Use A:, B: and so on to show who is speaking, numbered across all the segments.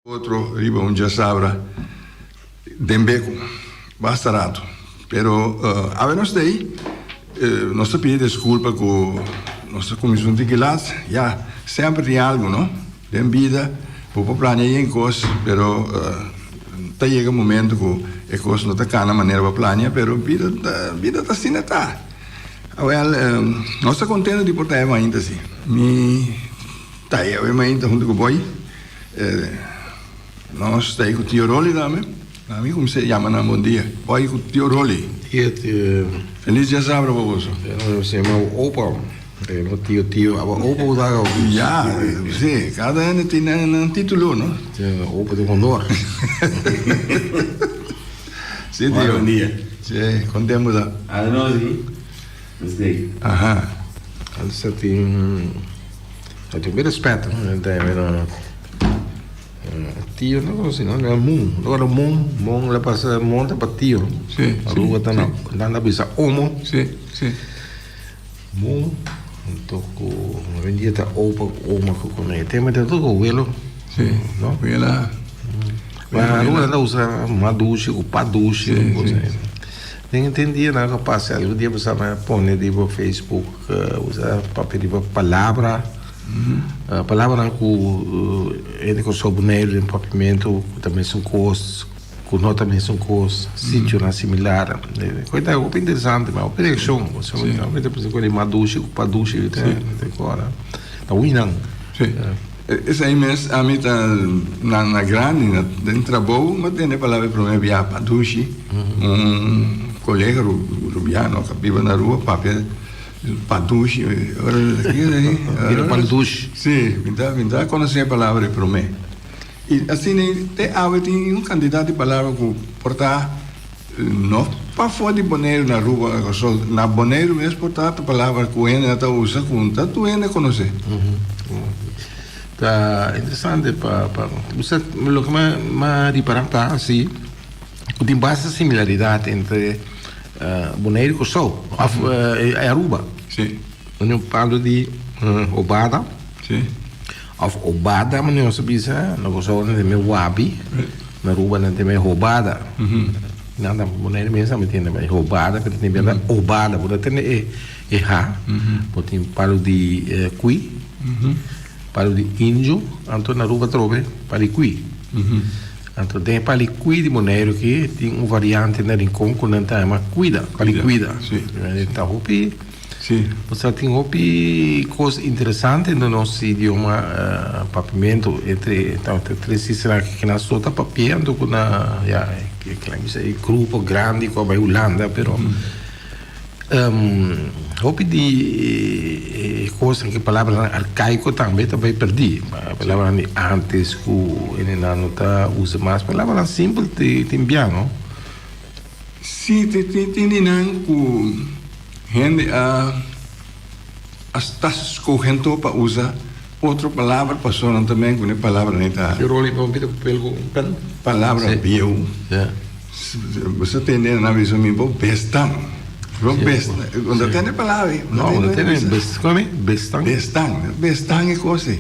A: Outro riba já sabra dembeco bastante, pero a nós daí nós pedimos desculpa com nossa comissão de classe, já sempre tem algo, não? Tem vida, o planejar em coisas, pero tá chega um momento que a coisa não tá cana maneira para planejar, pero vida tá assim tá. Nós tá contente de portar ainda assim. Tá eu ainda junto com o boy. Nós está aí com o tio Rolly também. A mim como se chama na bom dia. Vai com o tio Rolly. Feliz dia sábado para você.
B: Se chama Opa. O tio. A Opa usa.
A: Já, sim. Cada ano tem um título, não?
B: Opa de honor.
A: Sim, tio.
C: Bom dia.
A: Sim, contemos lá.
C: A nós aí. Gostei.
A: Aham.
B: Você tem bem respeito, né? Tio não assim, não é mum. Agora mum lá passa monta para tio.
A: Sim.
B: A rua tá na bisa homo.
A: Sim, sim.
B: Mum. Então vendia tá opa com ele. Tem mas tudo o velo.
A: Sim.
B: Não?
A: Vela.
B: Mas a rua anda usa maduche, o paduche, nem entendia nada que passa. Um dia você vai pôr no Facebook, usa papel de palavra. Palavra que com sobrenomes de papimento também são coisas, com nós também são coisas, sítio na similar. Coisa é muito interessante, mas a operação, você vai ter por exemplo maduche, o paduche, tem agora, tá ruim.
A: Sim. Essa aí mesmo, a mim tá na grande, dentro do trabalho, mas tem a palavra para mim via paduche, colega rubiano que vive na rua, papel paduche,
B: Vira paduche.
A: Sim, então conhecer a palavra para mim. E assim, tem candidato de palavra que portar não para fora de boneiro na rua, só na boneiro mesmo portar a palavra que o ene está usando, conta, tu ene conhecer.
B: Tá interessante para você, o que me reparar tá assim, tem bastante similaridade entre boneiro e sol, Aruba.
A: Sim.
B: Eu falo de Obada.
A: Sim.
B: Of Obada, mas não sabia se não gostou de meu wabi, na Aruba não tem mais roubada. Nada, boneiro mesmo não tem mais roubada, porque tem bem Obada, porque tem errar, porque tem falo de cui, falo de índio, então na Aruba trove para cui. Então tem para cui de boneiro que tem variante na rincão que não tem, mas cuida, para cuida. Então hopi.
A: Sim.
B: Você tem coisas interessantes no nosso idioma, papimento entre três que nós só tá papiando com na grupo grande como a Holanda, pero hopi de coisas que palavra arcaico também perdi, a palavra antes que ele não tá usa mais, palavra simples tem bem, não?
A: Sim, tem não gente estás escolhendo para usar outra palavra para sonar também com a palavra neta.
B: Eu olhei para pelo
A: palavra bio. Você tem na visão minha bestang. Quando tem a palavra.
B: Não tem bestang.
A: Bestang é coisa.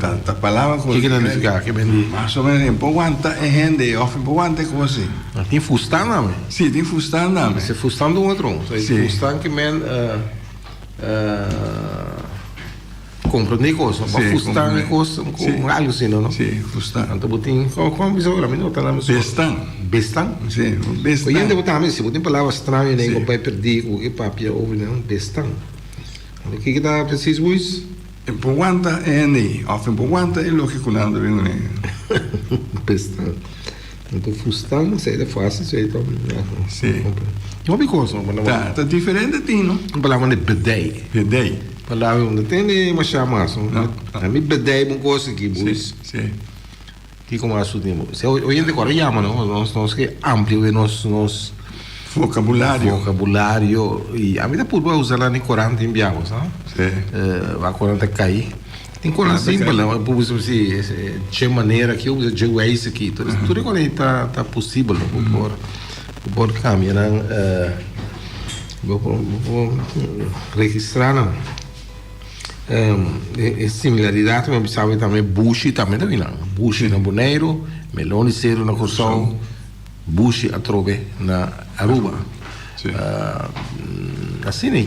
A: A palavra
B: que significa que vendi.
A: Mais ou menos em Poguanta é gente, ou em Poguanta é coisa.
B: Tem fustan não?
A: Sim, tem fustan não.
B: Mas é fustan do outro. Fustan que men compreende coisa, mas fustan é coisa com algo assim, não?
A: Sim, fustan.
B: Então botem como visão lá, não tá na mesma. Bestan?
A: Sim, bestan.
B: Hoje ainda botar mesmo, botem palavras estranhas, nem com pai perdi, com que papia ouve, não? Bestan. O que está preciso isso?
A: Em Poguanta é nem, ou em Poguanta é lógico não deve nem.
B: Bestan. Então fustan, sei é fácil, sei então.
A: Sim.
B: Uma coisa,
A: tá diferente de não?
B: Uma palavra de bedei.
A: Bedei.
B: Palavra onde tem uma chamaça. A mim bedei uma coisa aqui, bois.
A: Sim.
B: Que como assumimos. Se hoje em dia agora chama, não? Nós que amplo de nosso vocabulário e a vida por usar lá em Corante em Biagos, não?
A: Sim.
B: A Corante cai. Tem coisa simples, não? Por exemplo, de maneira que eu uso de isso aqui, tudo quando está possível, por caminhar, vou registrar, não? similaridade também pensava também bushi também não bushi na Bonaire, meloni cero na Corsol, bushi a trove na Aruba. Assim né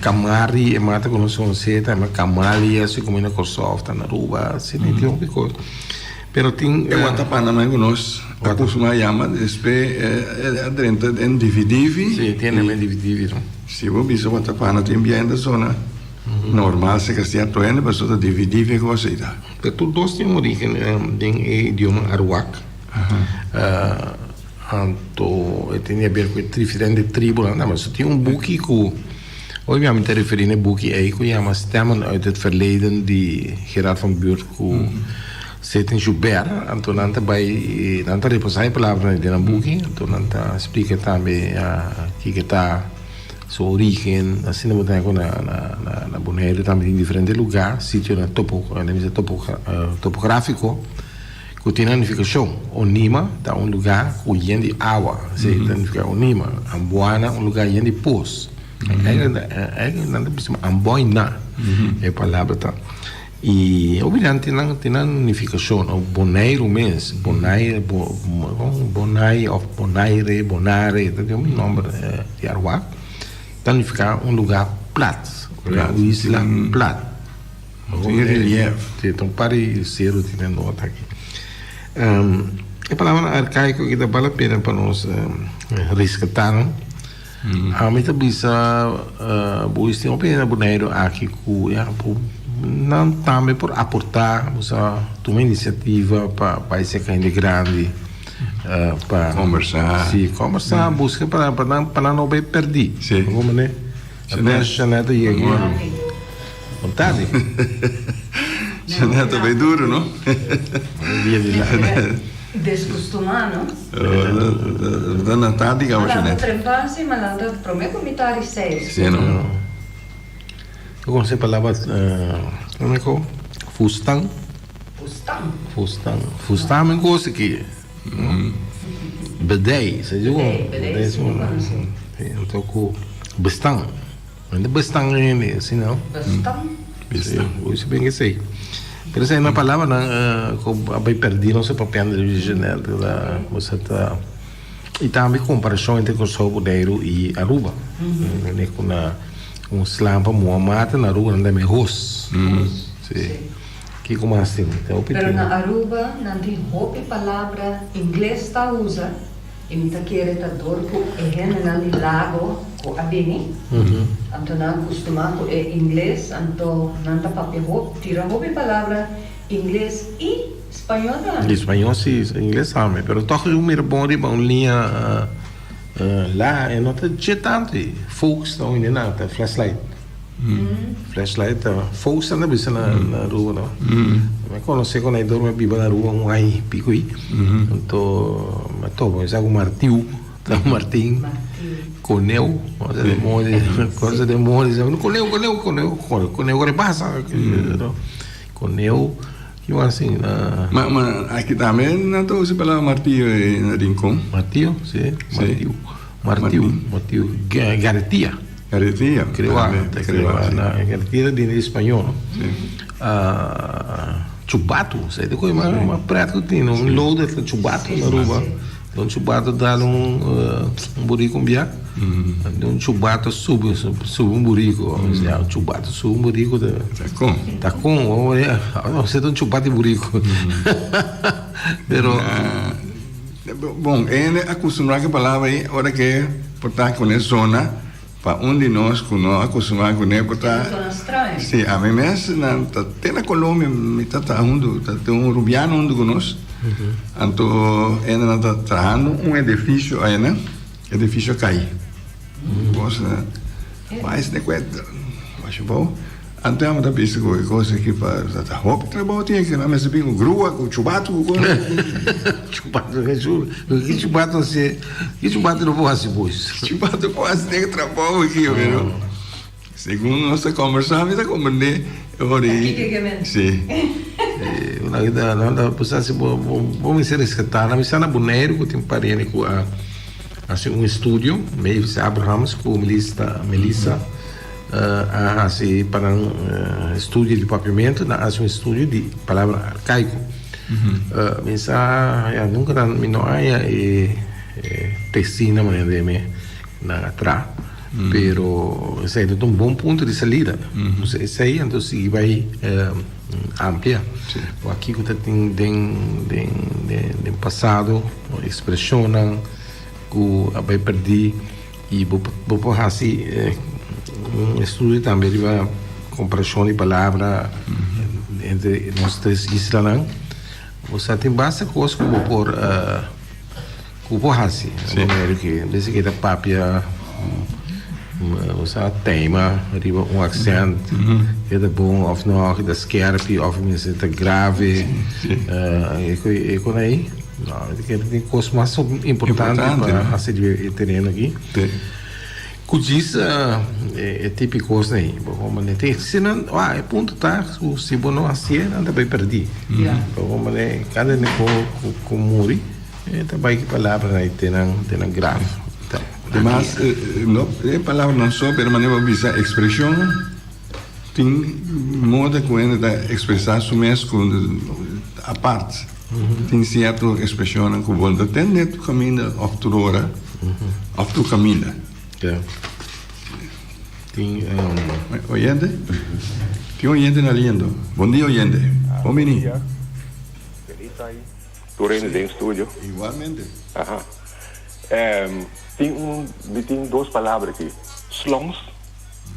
B: camari e mata com nosso seta, mas camari assim como na Corsol na Aruba, assim né tem um pouco. Pero tem
A: Guatapana mais conosco, a costuma chamar despe dentro em dividivi.
B: Sim, tem também dividivi.
A: Se você bisa Guatapana tem bem da zona normal se que stia toene, mas só dividivi coisa ida.
B: Pero tu dois tem origem em idioma Arawak. Anto tinha a ver com diferentes tribos, mas só tinha boekje que obviamente referindo boekje aí que chama Stemmen uit het verleden die Gerard van Buurt que zit in Joubert, então nanta vai nanta repassar a palavra de Nambuki, então nanta explica também que está sua origem, assim não tem na Bonaire também em diferentes lugares, sítio na topográfico, que tem unificação. Onima está um lugar que tem de água, se significa Onima. Amboina um lugar que tem de pós. É nada precisa Amboina é a palavra tá. E obviamente tem unificação, o Bonaire mesmo, Bonaire, Bonare, tem um nome de Arawak, significa um lugar plat, uma isla plat.
A: Tem relief.
B: Então, parecido, tem nota aqui. A palavra arcaico que vale a pena para nós resgatar. A mim também bois tem uma pena Bonaire aqui que não também por aportar uma iniciativa para esse ainda grande para
A: conversar,
B: conversar, busca para não perder, como né? A Janeta e aqui vontade.
A: Janeta bem duro, não?
D: Descostumar, não?
A: Da Natália, que é a
D: Janeta.
A: Janeta.
D: Trempar-se, mas não prometo comitar e seis.
A: Sim, não.
B: Eu conheço a palavra, como é que é? Fustang. Fustang é coisa que bedei, você viu? Bedei, sim. Então, com bestang. Ainda bestang é assim, não?
D: Bestang?
B: Isso bem que sei. Pero essa é uma palavra que vai perder nosso papel no Rio de Janeiro. Você tá e também comparação entre Kosovo, Bonaire e Aruba. Né, com slampa Muhammad na Aruba não é arroz. Que como assim?
D: Pero na Aruba não tem roupa palavra inglês está usa. E me tá querendo dor com na lago com a bini. Então não costuma com inglês, então não dá para roupa, tira roupa palavra inglês e espanhol também.
B: Espanhol sim, inglês também. Pero toch o meu bom de uma linha lá é nota de tanto. Folks estão indo na flashlight. Flashlight, folks também bisa na rua não. Mas quando você quando dorme biba na rua ai pico aí. Então, mas todo isso é um martil, Martim. Coneu, coisa de mole, coneu agora passa, coneu, que assim,
A: mas aqui também não estou usando a palavra martillo em rincón.
B: Martillo, sim, martillo, garantia.
A: Garantia,
B: creo garantia de espanhol. Chubato, sei de coisa mais prática que tem, um load de chubato na rua. Um chubato dá um burico biá. Um chubato sube um burico. Um chubato sube um burico. Tá com, você tem um chubato de burico. Pero
A: bom, ele acostumado com a palavra aí, hora que portar com a zona para onde nós acostumamos com ele portar. Sim, a mim mesmo tem na Colômbia, me tá tem um rubiano onde conosco. Então, ainda está trabalhando edifício aí, né? Edifício cai. Mas de coisa, acho bom. Então, eu penso que coisa que para a roupa trabalho tinha que na mesa bem com grua, com chubato, com
B: chubato você, que chubato não pode ser pois.
A: Chubato quase tem que trabalhar aqui, viu? Segundo nossa conversa, me dá como né? Sim.
B: Não precisa se vamos ser resgatar. Na na Bonaire que tem parente com assim um estúdio, Mavis Abrahams com Melissa assim, para estudo de papiamento, hace um estudo de palavra arcaico. Nunca não há tesina na atrás, pero esse é um bom ponto de saída. Isso aí, então, se vai amplia. Aqui que tem passado, expressionam, que vai perder, e vou assim, estudo também de comparação de palavra entre nós três islas. Você tem bastante coisa que vou assim, desde que da papia, você tema, um accent, que é bom, ou não, que é scherp, ou é grave, e com aí, tem coisas mais importantes para ser terreno aqui. Diz é típico aí, se não, é ponto tá, se você não assim, não vai perder. Cada com muri, também que palavra aí tem grave.
A: Mas não é palavra não só, mas maneira de usar expressão, tem modo que ele expressar isso mesmo a parte. Tem certa expressão que volta até dentro do caminho, of tu hora, of tu caminho.
B: Tem
A: oyente? Tem oyente na linha. Bom dia, oyente. Bom menino.
E: Feliz aí. Tô indo dentro do estúdio.
A: Igualmente.
E: Tem duas palavras aqui. Slongs.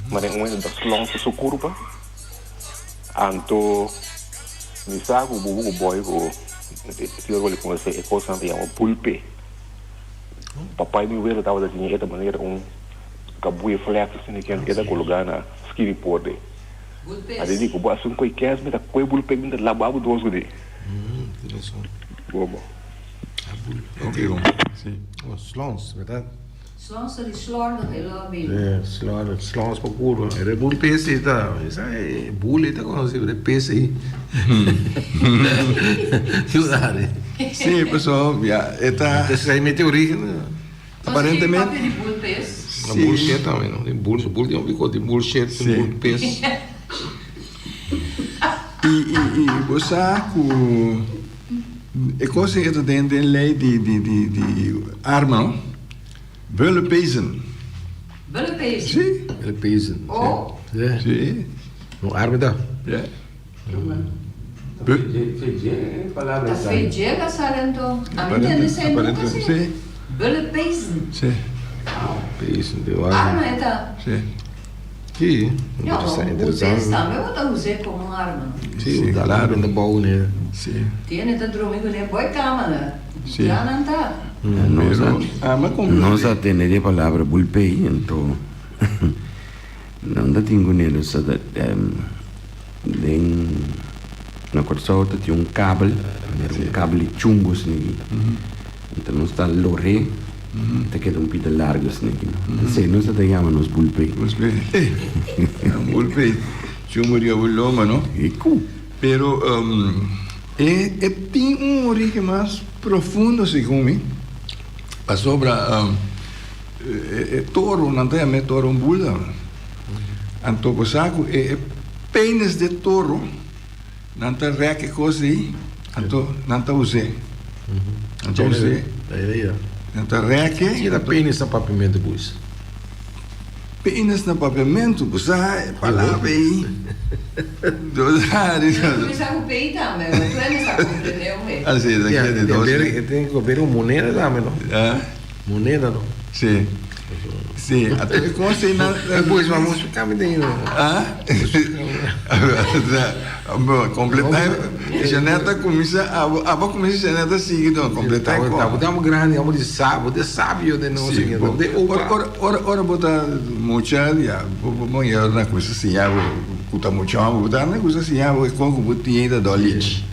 E: Mas tem uma das slongs de sucurba. Anto, me sabe o bubu boy que eu vou conversar é coisa que chama pulpe. Papai me veio estava assim, esta maneira cabuia flex assim que ele colocar na ski report. Aí digo, boa assim coi quer me tá coi pulpe me lá babu dois gode. Bobo.
A: Ok, bom. Sim.
B: Slons, verdade?
D: Slons de slorda de lobby.
B: Slons para curva. Era bull PC, tá? Isso é bull, tá conhecido, é PC. Cuidado.
A: Sim, pessoal, está
B: Esse aí mete origem.
A: aparentemente.
D: de bullpes.
B: Na bullshit também, não? Tem bull tem um bigode de bullshit, tem bull PC.
A: E você é coisa que tem lei de arma, não? Bullepeisen.
D: Bullpes.
A: Sim.
B: Ele pesa.
D: Oh.
A: Sim.
B: No arma da.
A: Ja.
E: Palavra
D: As feijega salento. A mim tem de nunca
A: Sim.
D: se. Bullpeisen.
A: Sim.
B: Pesa, deu
D: Arma
B: arma.
D: é da.
A: Sim.
B: Que?
D: Não, bullpes
B: Interessante.
D: também eu vou usar como arma.
B: Sim, dá lá dentro da boa, né?
A: Sim.
D: Tiene de domingo de boa câmara.
A: Sim.
D: Já não tá.
A: Mas como
C: Nós a tener a palavra bulpei, então não da tinha nele só da den na corta tinha cable, era cable chumbo assim. Então nós está lorre, te queda pita largo assim. Sei, nós até chamamos bulpei.
A: Bulpei. Chumuria buloma, não?
C: Eco.
A: Pero tem origem mais profundo, segundo a sobra toro, não tem a toro bulda. Anto posaco peines de toro, não tem reque coisa aí, anto não tem usé. Anto usé, não tem reque.
B: Tira pênis na papimento, pois.
A: Peines na papiamento, posa, palavra aí.
D: Começar com o peito também. Tu é nessa compreendeu,
A: Assim, daqui é de doce.
B: Tem que ver uma moneda também, não? Moneda, não?
A: Sim. Sim, até como se não.
B: Depois vamos ficar me dando.
A: Completar. Janeta começa a começar janeta seguindo completar.
B: Vamos grande, vamos de sábio, de não sei o que.
A: Ora botar mucha, já, bom, eu na coisa assim, já, puta mucha, botar na coisa assim, já, com o botinho da doliche.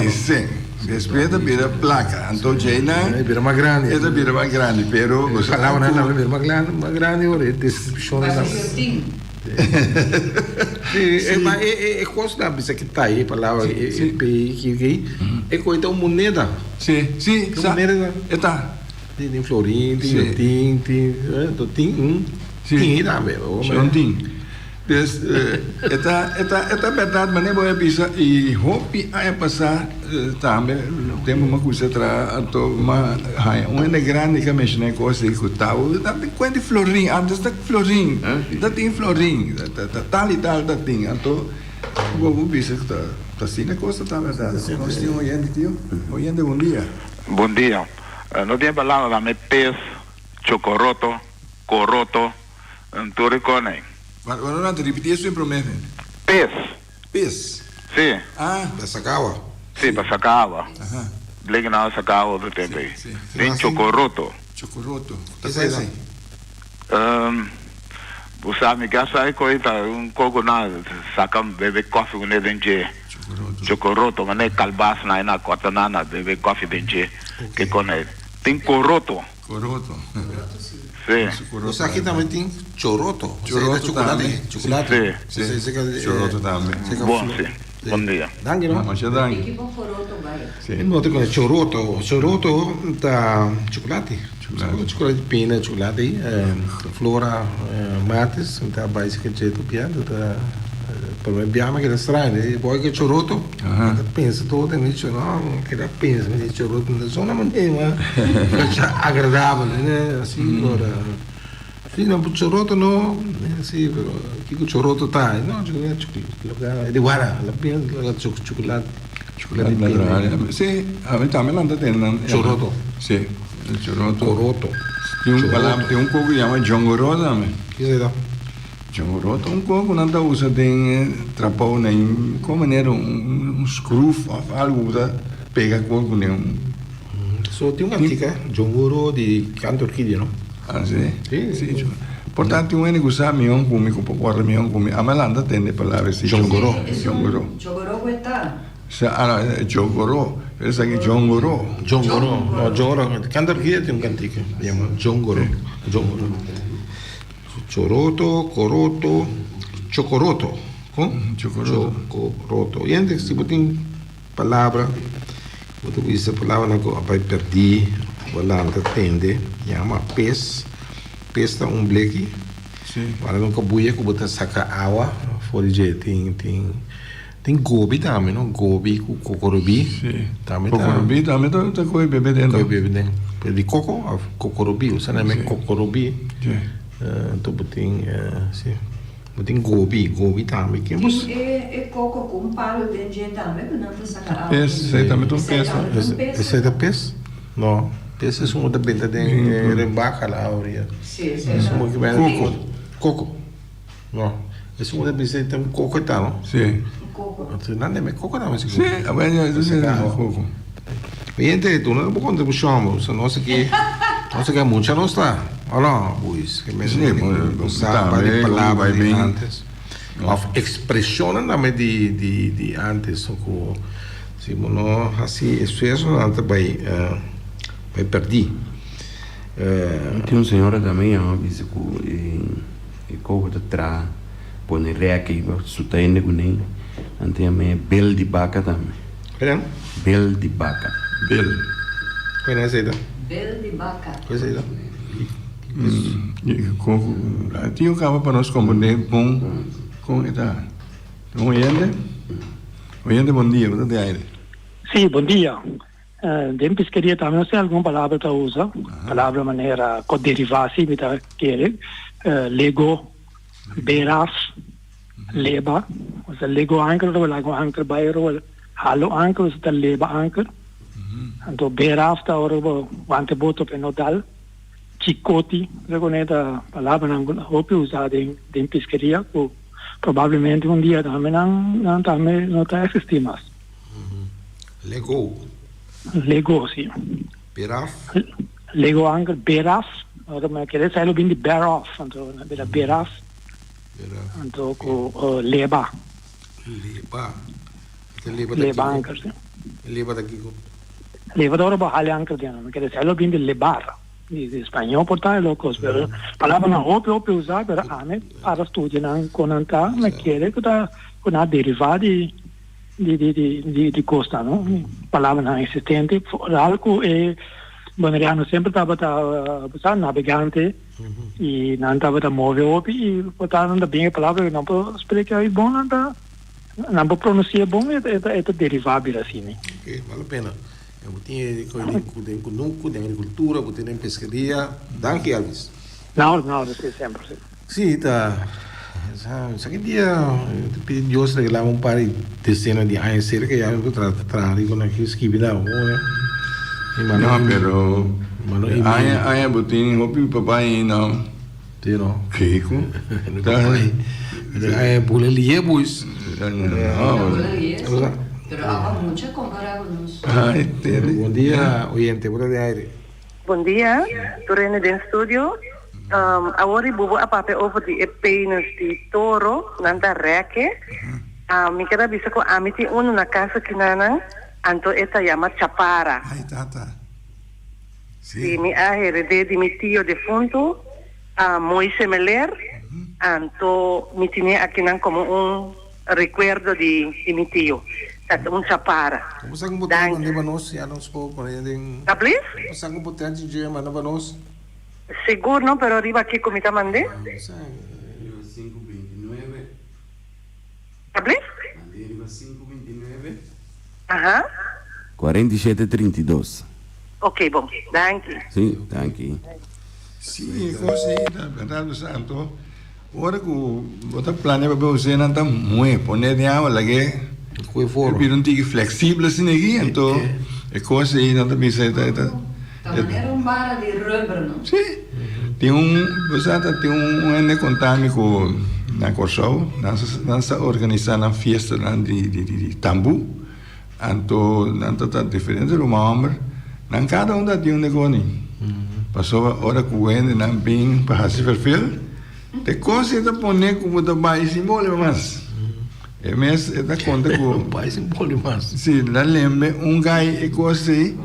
A: Sim. Respeita pela placa, então Jaina
B: Vira mais grande.
A: essa vira mais grande, pero
B: Falava não, vira mais grande, olha, descrição
D: Mas
B: da.
D: eu tenho.
B: É coisa da bisa que tá aí, palavra é coisa uma moneda.
A: Sim,
B: Moneda.
A: está.
B: Tem florim, tem.
A: Sim,
B: Tinha também.
A: Não tem. Dus esta verdade mané boa pisa e hope a passar também temos uma coisa tra to uma uma grande que mexe na coisa que tal da quando florim antes da florim da tem florim da tal e tal da tem então vou pisa que tá assim a coisa tá verdade nós temos hoje bom dia.
F: Bom dia. No tem palavra me pez, chocoroto, coroto, tu reconhece?
A: Agora não repetir isso sempre mesmo.
F: Pez.
A: Pez.
F: Sim.
A: Ah,
B: Da Sakawa.
F: Sim, para sacava.
A: Aham.
F: Bliga na sacava do tempo aí.
A: Sim.
F: Tem chocoroto.
A: Chocoroto.
B: Que é isso?
F: Você me quer sair coisa coco na sacam bebe coffee com dente. Chocoroto, mas é calbas na cota na bebe coffee dente. Que conhe. Tem coroto.
A: Coroto.
F: Sim.
B: Você aqui também tem choroto.
A: Choroto também.
B: Chocolate.
A: Sim.
B: Sim.
A: Choroto também.
F: Bom, sim. Bom dia.
B: Danke, não?
A: Mas já dá.
D: E que bom coroto vai.
B: Eu não tenho choroto. Choroto da chocolate. Chocolate pena, chocolate, flora, mates, da básica de piano, da per me abbiamo che è strano, poi che choroto, pensa tutto, mi dice no, che la pensa, mi dice choroto, non sono una maniera agradabile, sì, ora, sì, no, choroto no, sì, però, chi choroto tai, no, e guarda, la pensa, la chocolate, chocolate,
A: sì, a me también anda teniendo.
B: Choroto.
A: Sì, il choroto.
B: Coroto.
A: Tem um coco que chama jongoro também.
B: Che sei da?
A: Jongoro, um coco não usa tem trapão nem como maneira screw of algo da pega coco nem
B: So, tem uma antica, Jongoro di Canto Orchidea, no?
A: Ah, sì?
B: Sì.
A: Portanto, un uomo usa mion come guarda mion come a me l'anda tende parlare sì.
B: Jongoro.
A: Jongoro.
D: Jongoro questa.
A: Jongoro, pensa che Jongoro.
B: Jongoro, no, Jongoro, Canto Orchidea tem un cantico, si chiama Jongoro. Choroto, coroto, chocoroto. Chocoroto. E antes, se botem palavra, botem essa palavra que vai perder, volante tende, chama pes, pesta bleque.
A: Sim.
B: Para não cabuia, que botar saca água, fora de tem gobi também, não? Gobi, cocorobi.
A: Sim.
B: Também
A: Cocorobi também tá com bebê dentro.
B: Coi bebê dentro. De coco, cocorobi, o sangue é cocorobi.
A: Sim.
B: Então botem gobi também. Que
D: Tem e coco com palo de gente também, que não tem sacar água.
A: Esse também tem pesa.
B: Esse é da pes? Não. Pes é uma da benta de rembaca lá, auria.
D: Sim,
B: Coco. Não. Esse é uma da benta de coco e tal.
A: Sim.
D: Coco.
B: Não é coco não,
A: Sim, a ver, coco.
B: Gente, tu não pode contribuição, se não sei que muita não está. Olha, pois, que mesmo usar para palavras de antes. A expressão também de antes, se não assim, isso antes vai perder.
C: Tem senhora também, disse que coco de trás, põe reca e sustenta com ele. Ante a minha bel de vaca também.
B: Vem?
C: Bel de vaca.
A: Bel.
B: Conhece aí?
D: Bel de vaca.
B: Conhece aí?
A: Coco. Tinha um cabo para nós compreender com esta. Oyente, bom dia, você tem aire.
G: Sì, bom dia. Dentro pesqueria também não sei alguma palavra que usa. Palavra maneira que derivar assim, me tá querer. Lego, beraf, leba. Usa lego anchor, ou lago anchor bairro, halo anchor, usa leba anchor. Então beraf tá ora quante boto per nodal. Chicote, reconhece palavra não hope usada em pesqueria, que provavelmente dia também não tá existir mais. Lego, sim.
B: Beraf.
G: Lego anche beraf, ora me querer sair bem de bear off, então da beraf. Então com leba. Leba anche, sim.
B: Leba daqui.
G: Leba ora ba hale anche dia, me querer sair bem de lebar. Em espanhol portar locos, pero palavra não hope usar, pero ame para estudar não conanta, me querer que tá com a derivada de costa, não? Palavra não existente, algo é Boneriano sempre estava navegante e não estava móvel e botaram bem a palavra não pode explicar bom não pode pronunciar bom é derivável assim, né?
B: Ok, vale a pena. Eu tinha com agricultura, tem pescaria. Danke, Elvis.
G: Não, das é sempre.
B: Sim, tá. Sabe que dia eu pedi Deus regalar par de dezenas de anos cerca já eu tratar com aqui esquivida, né?
A: No, pero hay botín, hopi papai no.
B: Tiro.
A: Kiko.
B: Hay bulelie boys.
D: Pero haga mucho compararnos.
B: Bom dia, oyente, por de aire.
H: Bom dia, Turene den studio. Agora bubu apa over di epenos di toro nanta reke. Mi kira bisa ko amiti uno na casa kinanang anto eta llama chapara.
A: Ay, tata.
H: Sí, mi heredé de mi tío defunto, muy similar. Anto mi tenía aquí como un recuerdo de mi tío. Un chapara.
B: Como sa kung butan man di banos, yan ang spo ko din.
H: Please?
B: Como sa kung butan si Jim man banos?
H: Seguro, no, pero arriba aquí comita mandé.
C: 529.
H: Please?
C: Arriba 529.
H: Ajá.
C: 4732.
H: Ok, bom. Thank you.
C: Sim, tá aqui.
A: Sim, così, verdade santo. Ora que bota plano para você não tá muito, poner de água lagi.
B: Foi fora.
A: Pero um tique flexível assim aqui, então é coisa aí não tá pensando
D: Era barra de rubber, não?
A: Sim. Tem você tem ene contâmico na Corsol, nós organizando a festa de tambu, então não tá diferente do mamar, não cada um tem negócio. Passou a hora que o ene não bem para se perfil, te coisa da poner como da mais simbólico mas. É mesmo, é da conta com
B: pai simbólico mas.
A: Sim, lá lembra gai é coisa aí.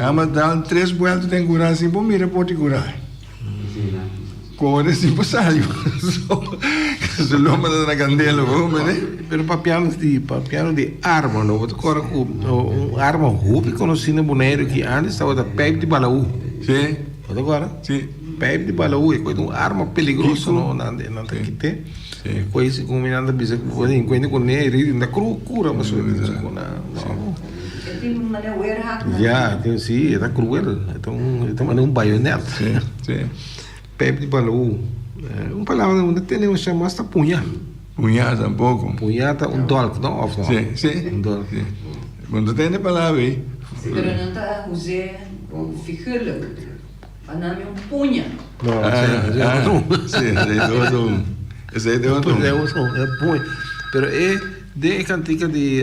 A: Ama dar 3 vueltas tem curar assim, bom mira pode curar. Como assim passado. Se loma da candela, vamos, né?
B: Pero papiano de arma, não vou agora com arma rubi conhecido boneiro que antes estava da pepe de balaú.
A: Sim.
B: Vou agora?
A: Sim.
B: Pepe de balaú é coisa arma perigosa não tem que ter. Coisa como me anda bisa enquanto com ele ainda cura mas com na já, tem sim, é cruel. Então é baioneta.
A: Sim.
B: Pepe de balu. Palavra onde tem uma chamada punha.
A: Punha tampouco.
B: Punha tá dolk, não? Of não?
A: Sim.
B: Dolk.
A: Quando tem a palavra aí.
D: Pero não está usando figura. Para nome punha.
B: Não,
A: esse é outro.
B: É punha. Pero de cantica de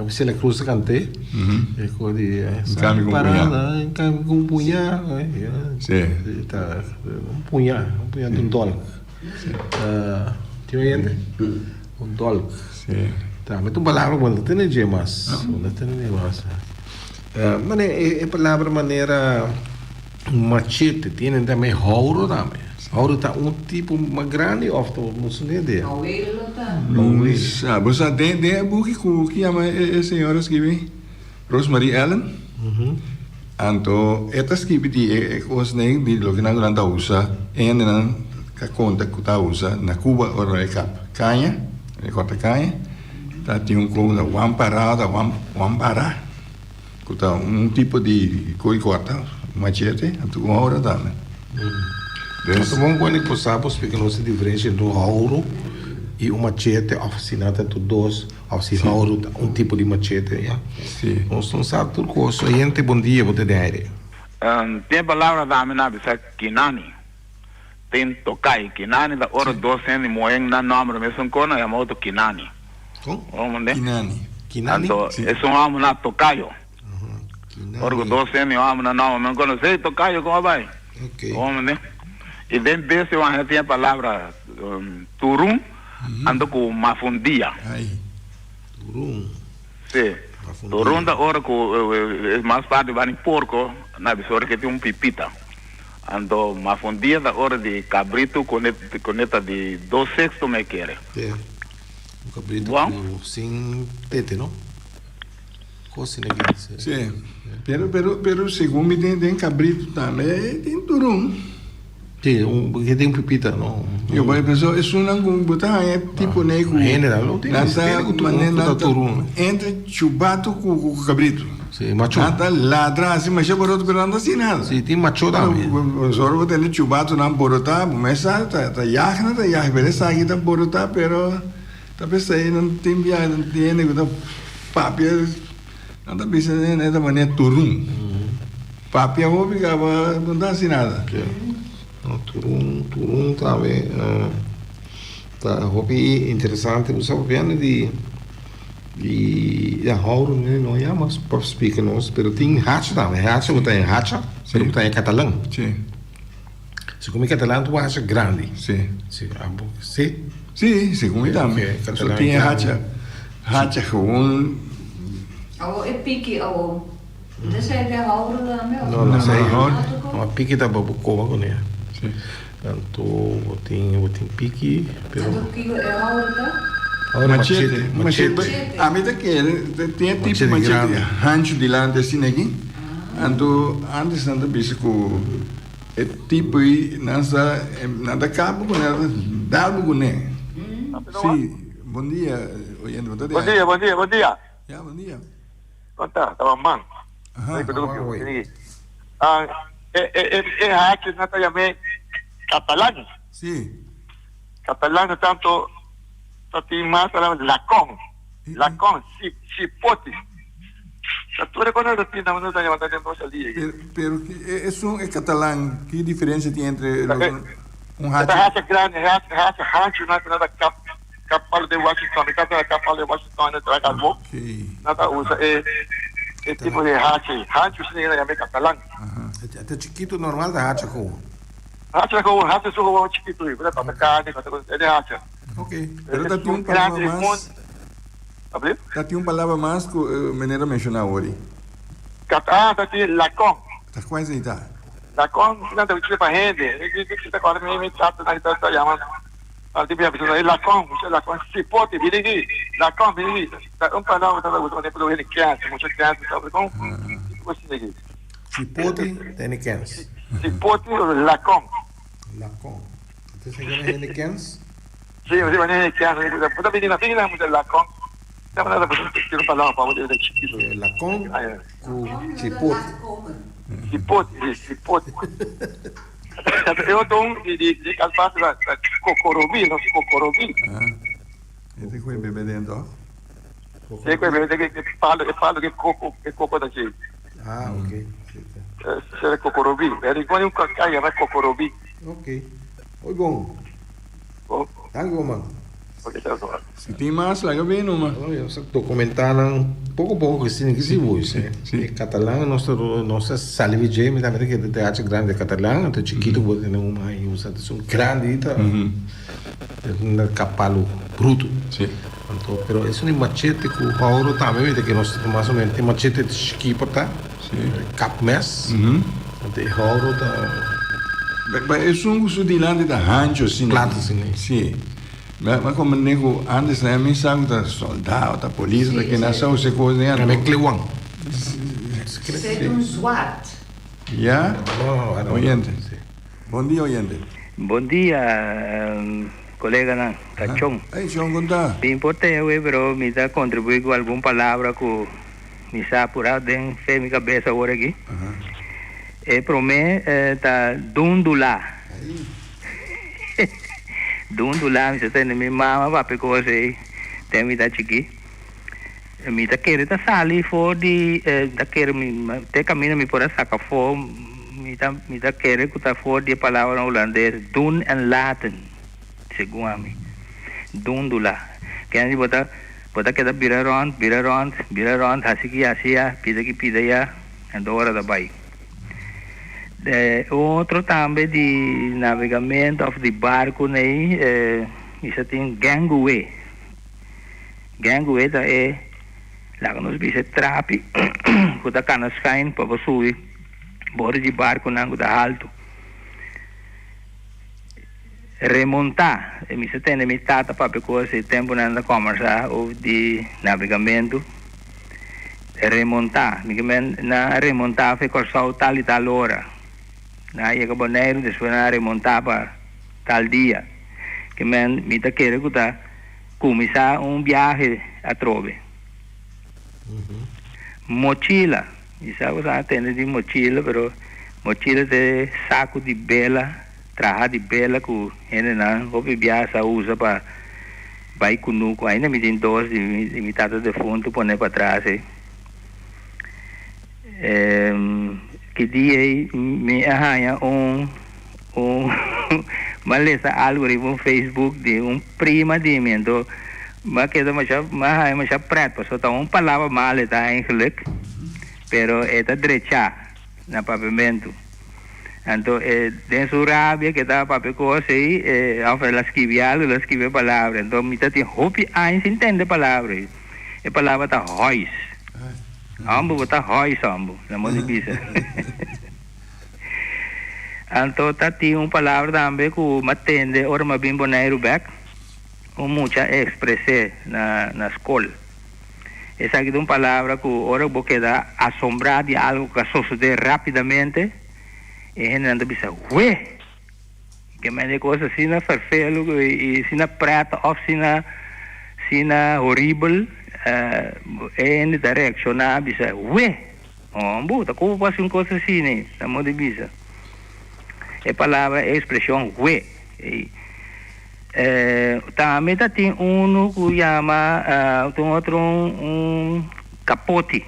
B: Celia Cruz cantei é coisa de câmbio com punha sim tá punha de dólar tinha ainda dólar
A: sim
B: tá mas tu palavra quando tem gemas mas é palavra maneira machete tem também rouro também. Agora está tipo mais grande ou não sei ideia.
A: Você tem a book que chama a senhora escreve Rosemary Allen. Então, esta escreve de coisa de lo que nós não usa, não que conta que está usa na Cuba ou na canha, corta canha, tá tem coisa wamparada, que tá tipo de coisa corta, machete, então uma hora também.
B: Então, vamos quando que possamos porque não se diferencia entre um ouro e um machete oficinada de dois ouro tipo de machete já.
A: Sim.
B: Nós não sabe tudo coisa. Gente, bom dia, você de aire.
F: Tem palavra da minha bisa kinani. Tem tokai kinani da hora 12 anos moeng na nome mesmo kona é moto kinani.
B: Como?
A: Kinani.
F: Então, é um amo na tocaio. Hora 12 anos amo na nome mesmo kona sei tocaio como vai.
B: Ok.
F: Vamos né? E dentro desse uma tem a palavra turum, ando com mafundia.
B: Turum.
F: Sim. Turum da hora que é mais tarde vai em porco, na visora que tem pipita. Ando mafundia da hora de cabrito coneta de 2/6 me quer.
B: Um cabrito sem tete, não? Cocina aqui.
A: Sim. Pero segundo me tem cabrito também, tem turum.
B: Porque tem pepita, não?
A: Eu vou pensar, isso não botar é tipo nego.
B: General, não tem turum.
A: Entre chubato com cabrito.
B: Sim, macho.
A: Nada ladra assim, mas eu boroto pero não assim nada.
B: Sim, tem macho também.
A: Só vou ter chubato não borotar, mas tá yah, beleza, aqui tá borotar, pero tá pensando não tem via, não tem nego tá papia, não tá pensando nessa maneira turum. Papia vou ficar, não tá assim nada.
B: Turum também. Tá, hobby interessante, você vendo ja, houden we nog ja, maar spreken ons. Pero tem hacha também. Hacha, você tem hacha, pero tem catalão.
A: Sim.
B: Se come catalão, tu acha grande.
A: Sim.
B: Sim.
A: Sim, se come também. Só tem hacha gewoon.
D: Awo e piki awo. Dus hij de houden dan wel.
B: Não sei. Uma pique tá bobo com né.
A: Sim.
B: Então, eu tenho pique, pero
D: Então que é houden
A: Machete. A mim tem tipo machete rancho de lá assim aqui. Então, antes não disse que é tipo aí nada cabo com nada dá com né. Sim. Bom dia, oyente.
E: Bom dia.
A: Ya, bom dia.
E: Conta, tava man. Aqui na também catalão.
A: Sim.
E: Catalão tanto tem mais lacon, cipote. Tu reconhece que não está levantando nós ali.
A: Pero é catalão. Que diferença tem entre
E: raça grande, raça rancho, nada capalo de Washington, cada capalo de Washington é trabalho. Nada usa é tipo de raça, rancho se é catalão.
B: Até chiquito normal da raça com.
E: Raça só chiquito, né? Para carne, é raça.
A: Ok, pero tá tinha palavra mais. Tá tinha palavra mais que maneira mencionar hoje.
E: Tá tinha lacon.
A: Tá quase aí tá.
E: Lacon, não tem que para rende. Que tá agora me chato na tá chamando. A tipo de lacon, cipote, biligi, lacon, biligi. Tá palavra tá usando para ele que é, muito criança, sabe como? Você
B: Cipote, tem cans.
E: Cipote ou lacon.
B: Lacon. Você quer ele cans?
E: Sim, mas é que a puta menina muito lacon. Não nada para ter uma palavra para o de chiquito.
B: Lacon com cipote.
E: Cipote. Eu tô de calçado da cocorobi, não cocorobi.
A: Esse foi bebê dentro.
E: Esse foi bebê que fala que coco daqui.
B: Ok.
E: Esse é cocorobi. Ele põe cacai, é cocorobi.
B: Ok. Oi, bom. Dank u, man.
A: Se tem mais, larga bem, não, man.
B: Eu só documentando pouco que se voce. Catalão, nossa salivije, me dá que de arte grande catalão, então chiquito pode ter uma aí usa de som grande, tá? Um capalo bruto.
A: Sim.
B: Então, pero isso não é machete com o ouro também, que nós mais ou menos tem machete de chiquito, tá? Sim. Cap mes. Então, ouro tá.
A: Mas é um uso de lá da rancho, assim.
B: Claro, sim.
A: Sim. Mas como nego antes né, me sabe da soldado, da polícia, da que nação se coisa né.
B: É clewang.
D: Você é zwart.
A: Já? Oyente. Bom dia, oyente.
I: Bom dia, colega nan, Cachón.
A: Ei, Chong, conta.
I: Me importa eu, pero me dá contribuir com alguma palavra que me está apurado dentro da minha cabeça agora aqui. Para mim, tá dundula. Dundula, me está minha mama, papai, que você tem me dá chiqui. Me dá querer tá sali for de, dá querer me te caminho me por sacar for, me dá querer que tá for de palavra holandês, doen en laten, segundo a mim. Dundula. Que a gente bota que tá vira round, assim, pida ya, andora da bai. Outro também de navegamento de barco, né? Isso tem gangway. Gangway da lá que nós vimos trape, que da cana saem para você subir, bordo de barco não da alto. Remontar, isso tem a metade para pegar esse tempo na conversa ou de navegamento. remontar. Mi men na remontar fe corsau tal e tal hora. Na ia que boneiro después na remontar para tal dia. Que men mi ta querer que começar viaje a trove. Mochila. E sabe usar tende de mochila, pero mochila de saco de bela, traja de bela que ele na houve viaja usa para vai kunuko ainda me tem dois de mitad de fundo poner para trás. Que dia me arranha malesa algoritmo Facebook de prima de mim, então mas que mas já preto, só tá palavra mal tá eigenlijk, pero está derecha na pavimento. Então dentro rabia que tá papel coisa aí, ao fazer ela escreve palavra, então me tá tem hope eins entende palavra. E palavra tá hois. Ambo tá hois ambo, na mão de bisa. Então tá tem palavra também que matende ora ma bim boneiro back. Mucha expressé na escola. Essa aqui é uma palavra que ora vou quedar assombrado de algo que sucede rapidamente e a gente anda pensando, ué, que me coisa assim na farfelo e assim na prata ou assim na horrível e a gente reaccionar bisa, ué, tá como passa uma coisa assim, né? Na mão de bisa. A palavra é a expressão ué. Também tem que chama tem outro capote.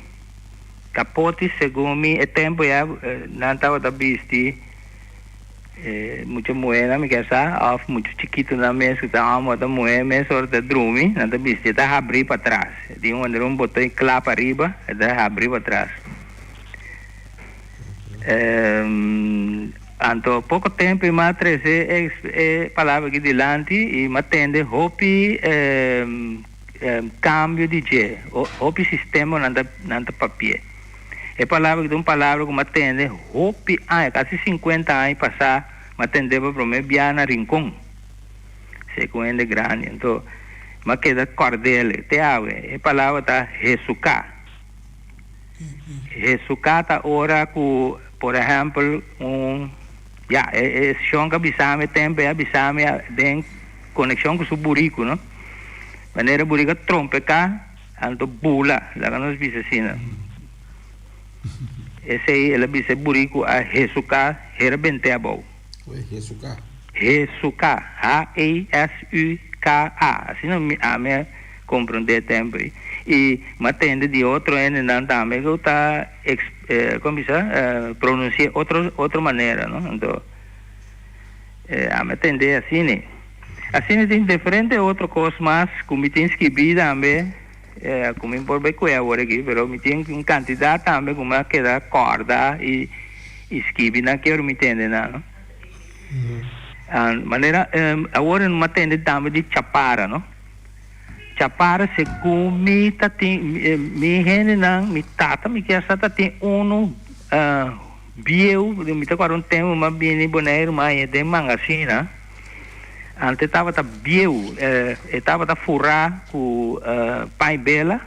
I: Capote, segundo mim, é tempo já não estava da visto muita moeda, me quer saber, muito chiquito na mesa que está da moeda, mesa hora da drume, não da visto, está abrir para trás. Tem um botão clap arriba, está abrir para trás. Então, pouco tempo, mas trazer palavra aqui delante e matende hopi cambio de je, hopi sistema nanda papel. É palavra que uma palavra que matende hopi quase 50 anos passar, matende para o meu na rincão. Segundo grande, então, mas queda cordele, te água. É palavra tá resucar. Resucar tá ora com, por exemplo, chonga bisame tempo bisame tem conexão com o burico, não? Maneira burico trompe cá, anto bula, lá que nós bisa assim, não? Esse aí ela bisa burico a resucar, herbente a bom.
B: Resucar.
I: Resucar, H-E-S-U-K-A, assim não a me compreender tempo e matende de outro ainda não também que está como se pronuncia outra maneira, não? Então a me atender assim, né? Assim tem diferente outra coisa, mas como tem escrevido também como por bem que é agora aqui, pero me tem uma quantidade também como que dá corda e escreve na que eu me entende, não? Maneira agora não atende também de chapara, não? Chapara segundo mi tati mi hene nang mi tata mi kaya sa tati uno bieu mi ta quaron tempo ma bini boneiro ma é de mangasina ante tava ta bieu tava ta furrar com pai bela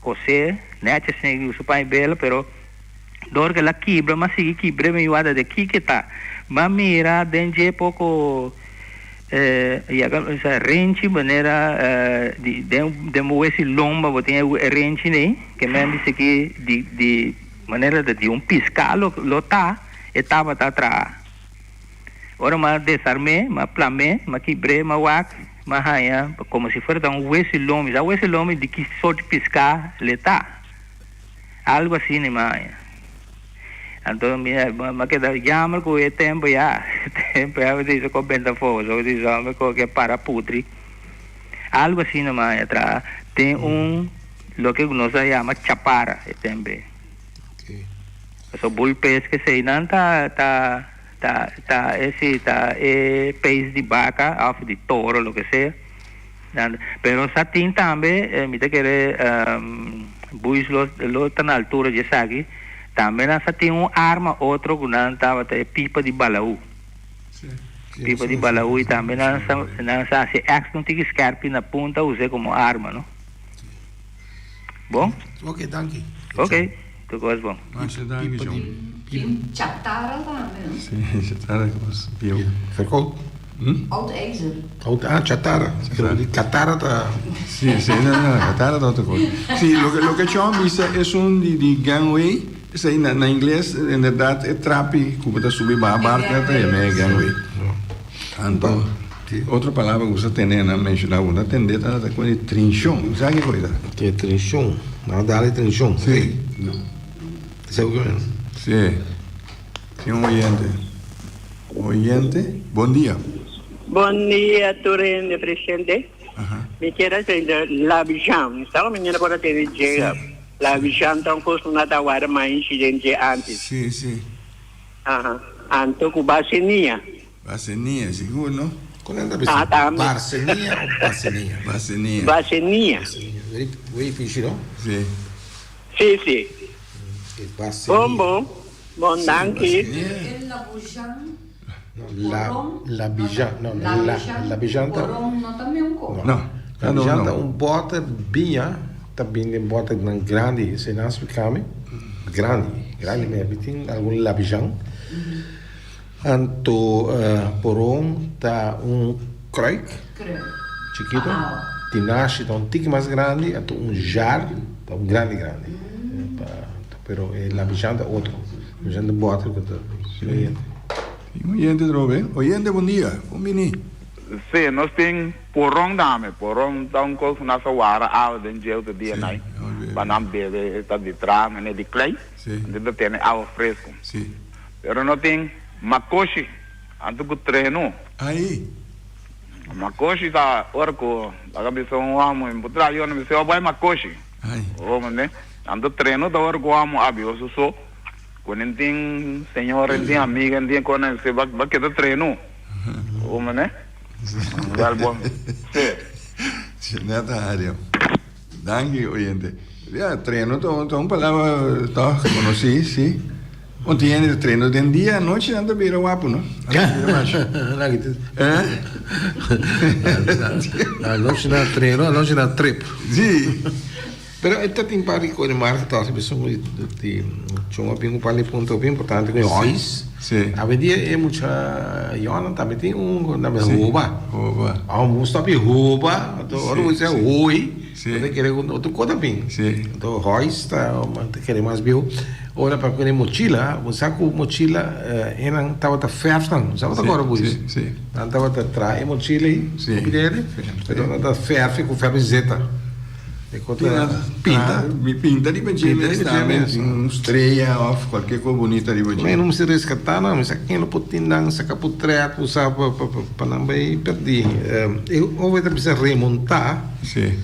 I: cose nete sem o pai bela pero dor que la quebra mas sigue quebra me guarda de aqui que tá mas mira dentro pouco essa renchi maneira de mover esse lomba botem renchi né que me disse que de maneira de piscar lo tá estava tá atrás ora mas desarmé mas plamé mas quebré mas wak mas haya como se fosse esse lomba de que só de piscar le tá algo assim né mas então me queda llama com o tempo já diz que benda fogo diz que para putri algo assim não mais atrás tem lo que nós chama chapara também so bulpes que sei não tá esse peixe de vaca ou de touro lo que seja pero sa tem também me te querer buis lo tá na altura de aqui também nós temos arma outro que não estava pipa de balaú pipa de balaú e também nós se não tem escarpe na ponta usar como arma, não? Bom?
B: Ok, thank you.
I: Ok, tu coisa bom.
A: Mas danke, John.
D: Kim Chatara também.
A: Sim, Chatara was Pio.
B: Verkoop?
D: Oud ijzer.
B: Chatara. Catara tá.
A: Sí, no, Chatara da outra coisa. Sí, lo que John disse é de gangway. Isso aí, na inglês, na verdade, é trapi, como está subir a barca, é gangway. Então, outra palavra que você tem, né, mencionar, você atender, tá com de trinchão, sabe que coisa?
B: Que é trinchão. Não dá ali trinchão.
A: Sim.
B: Sabe o que é?
A: Sim. Tem oyente. Oyente, bom dia.
J: Bom dia, Turene, presidente. Me quero dizer, Labijam. Estava menina para ter chega. Labijam tão custo na tawara mais incidente antes.
A: Sim.
J: Anto com Bacenia.
A: Bacenia, seguro, não?
B: Qual é a pessoa? Barcenia ou Bacenia?
A: Bacenia.
J: Bacenia.
B: Very fish, não?
A: Sim.
J: Sim. Bom, danke.
B: Labijan
D: não também um pouco.
A: Não.
B: Labijan tá bota binha, tá bem bota grande, se não explicar-me. Grande mesmo, tem algum labijan. Anto porão tá kruik, chiquito. Tinache tá tique mais grande, anto jar, tá grande. Pero labijan tá outro. Labijan bota que tá.
A: Oyente, Drobe. Oyente, bom dia. Como vini?
F: Sim, nós temos porão dame, porão dá um coisa na sua área, água dentro de outro dia, né? Banam bebe, está de trama, né, de clay. Dentro tem água fresca.
A: Sim.
F: Pero não tem macoche, antes do treino.
A: Aí.
F: Macoche tá orco, a cabeça um amo, em putra, eu não me sei, vai macoche.
A: Aí.
F: Homem, né? Antes do treino, tá orco amo, abioso só. Quando tem senhor, tem amiga, tem quando você vai que tá treino. Homem, né? Dá bom.
A: Sim. Nessa área. Danke, oyente. Ya, treino, uma palavra, tá, conheci, sim. Ontem tinha treino de dia, à noite, anda beira guapo, não?
B: A noite na treino, a noite na trip.
A: Sim.
B: Pero esta tem para coisa marca tá, se pessoa de chama bem para ponto bem importante que hois.
A: Sim.
B: A dia é muita Iona também tem na rouba. Almoço também rouba, então você oi. Você quer outro coisa bem.
A: Sim.
B: Então hois tá, quer mais viu. Ora para querer mochila, você com mochila era tava tá ferftan, sabe agora por isso.
A: Sim.
B: Tava tá trai mochila aí, dele. Então tá ferfe com fermezeta.
A: Pinta di bajinha, estreia, off, qualquer coisa bonita di bajinha.
B: Mas não se resgatar, não, mas aqui no potindang, saca putreto, usar para não bem perder. Eu vou precisar remontar.
A: Sim.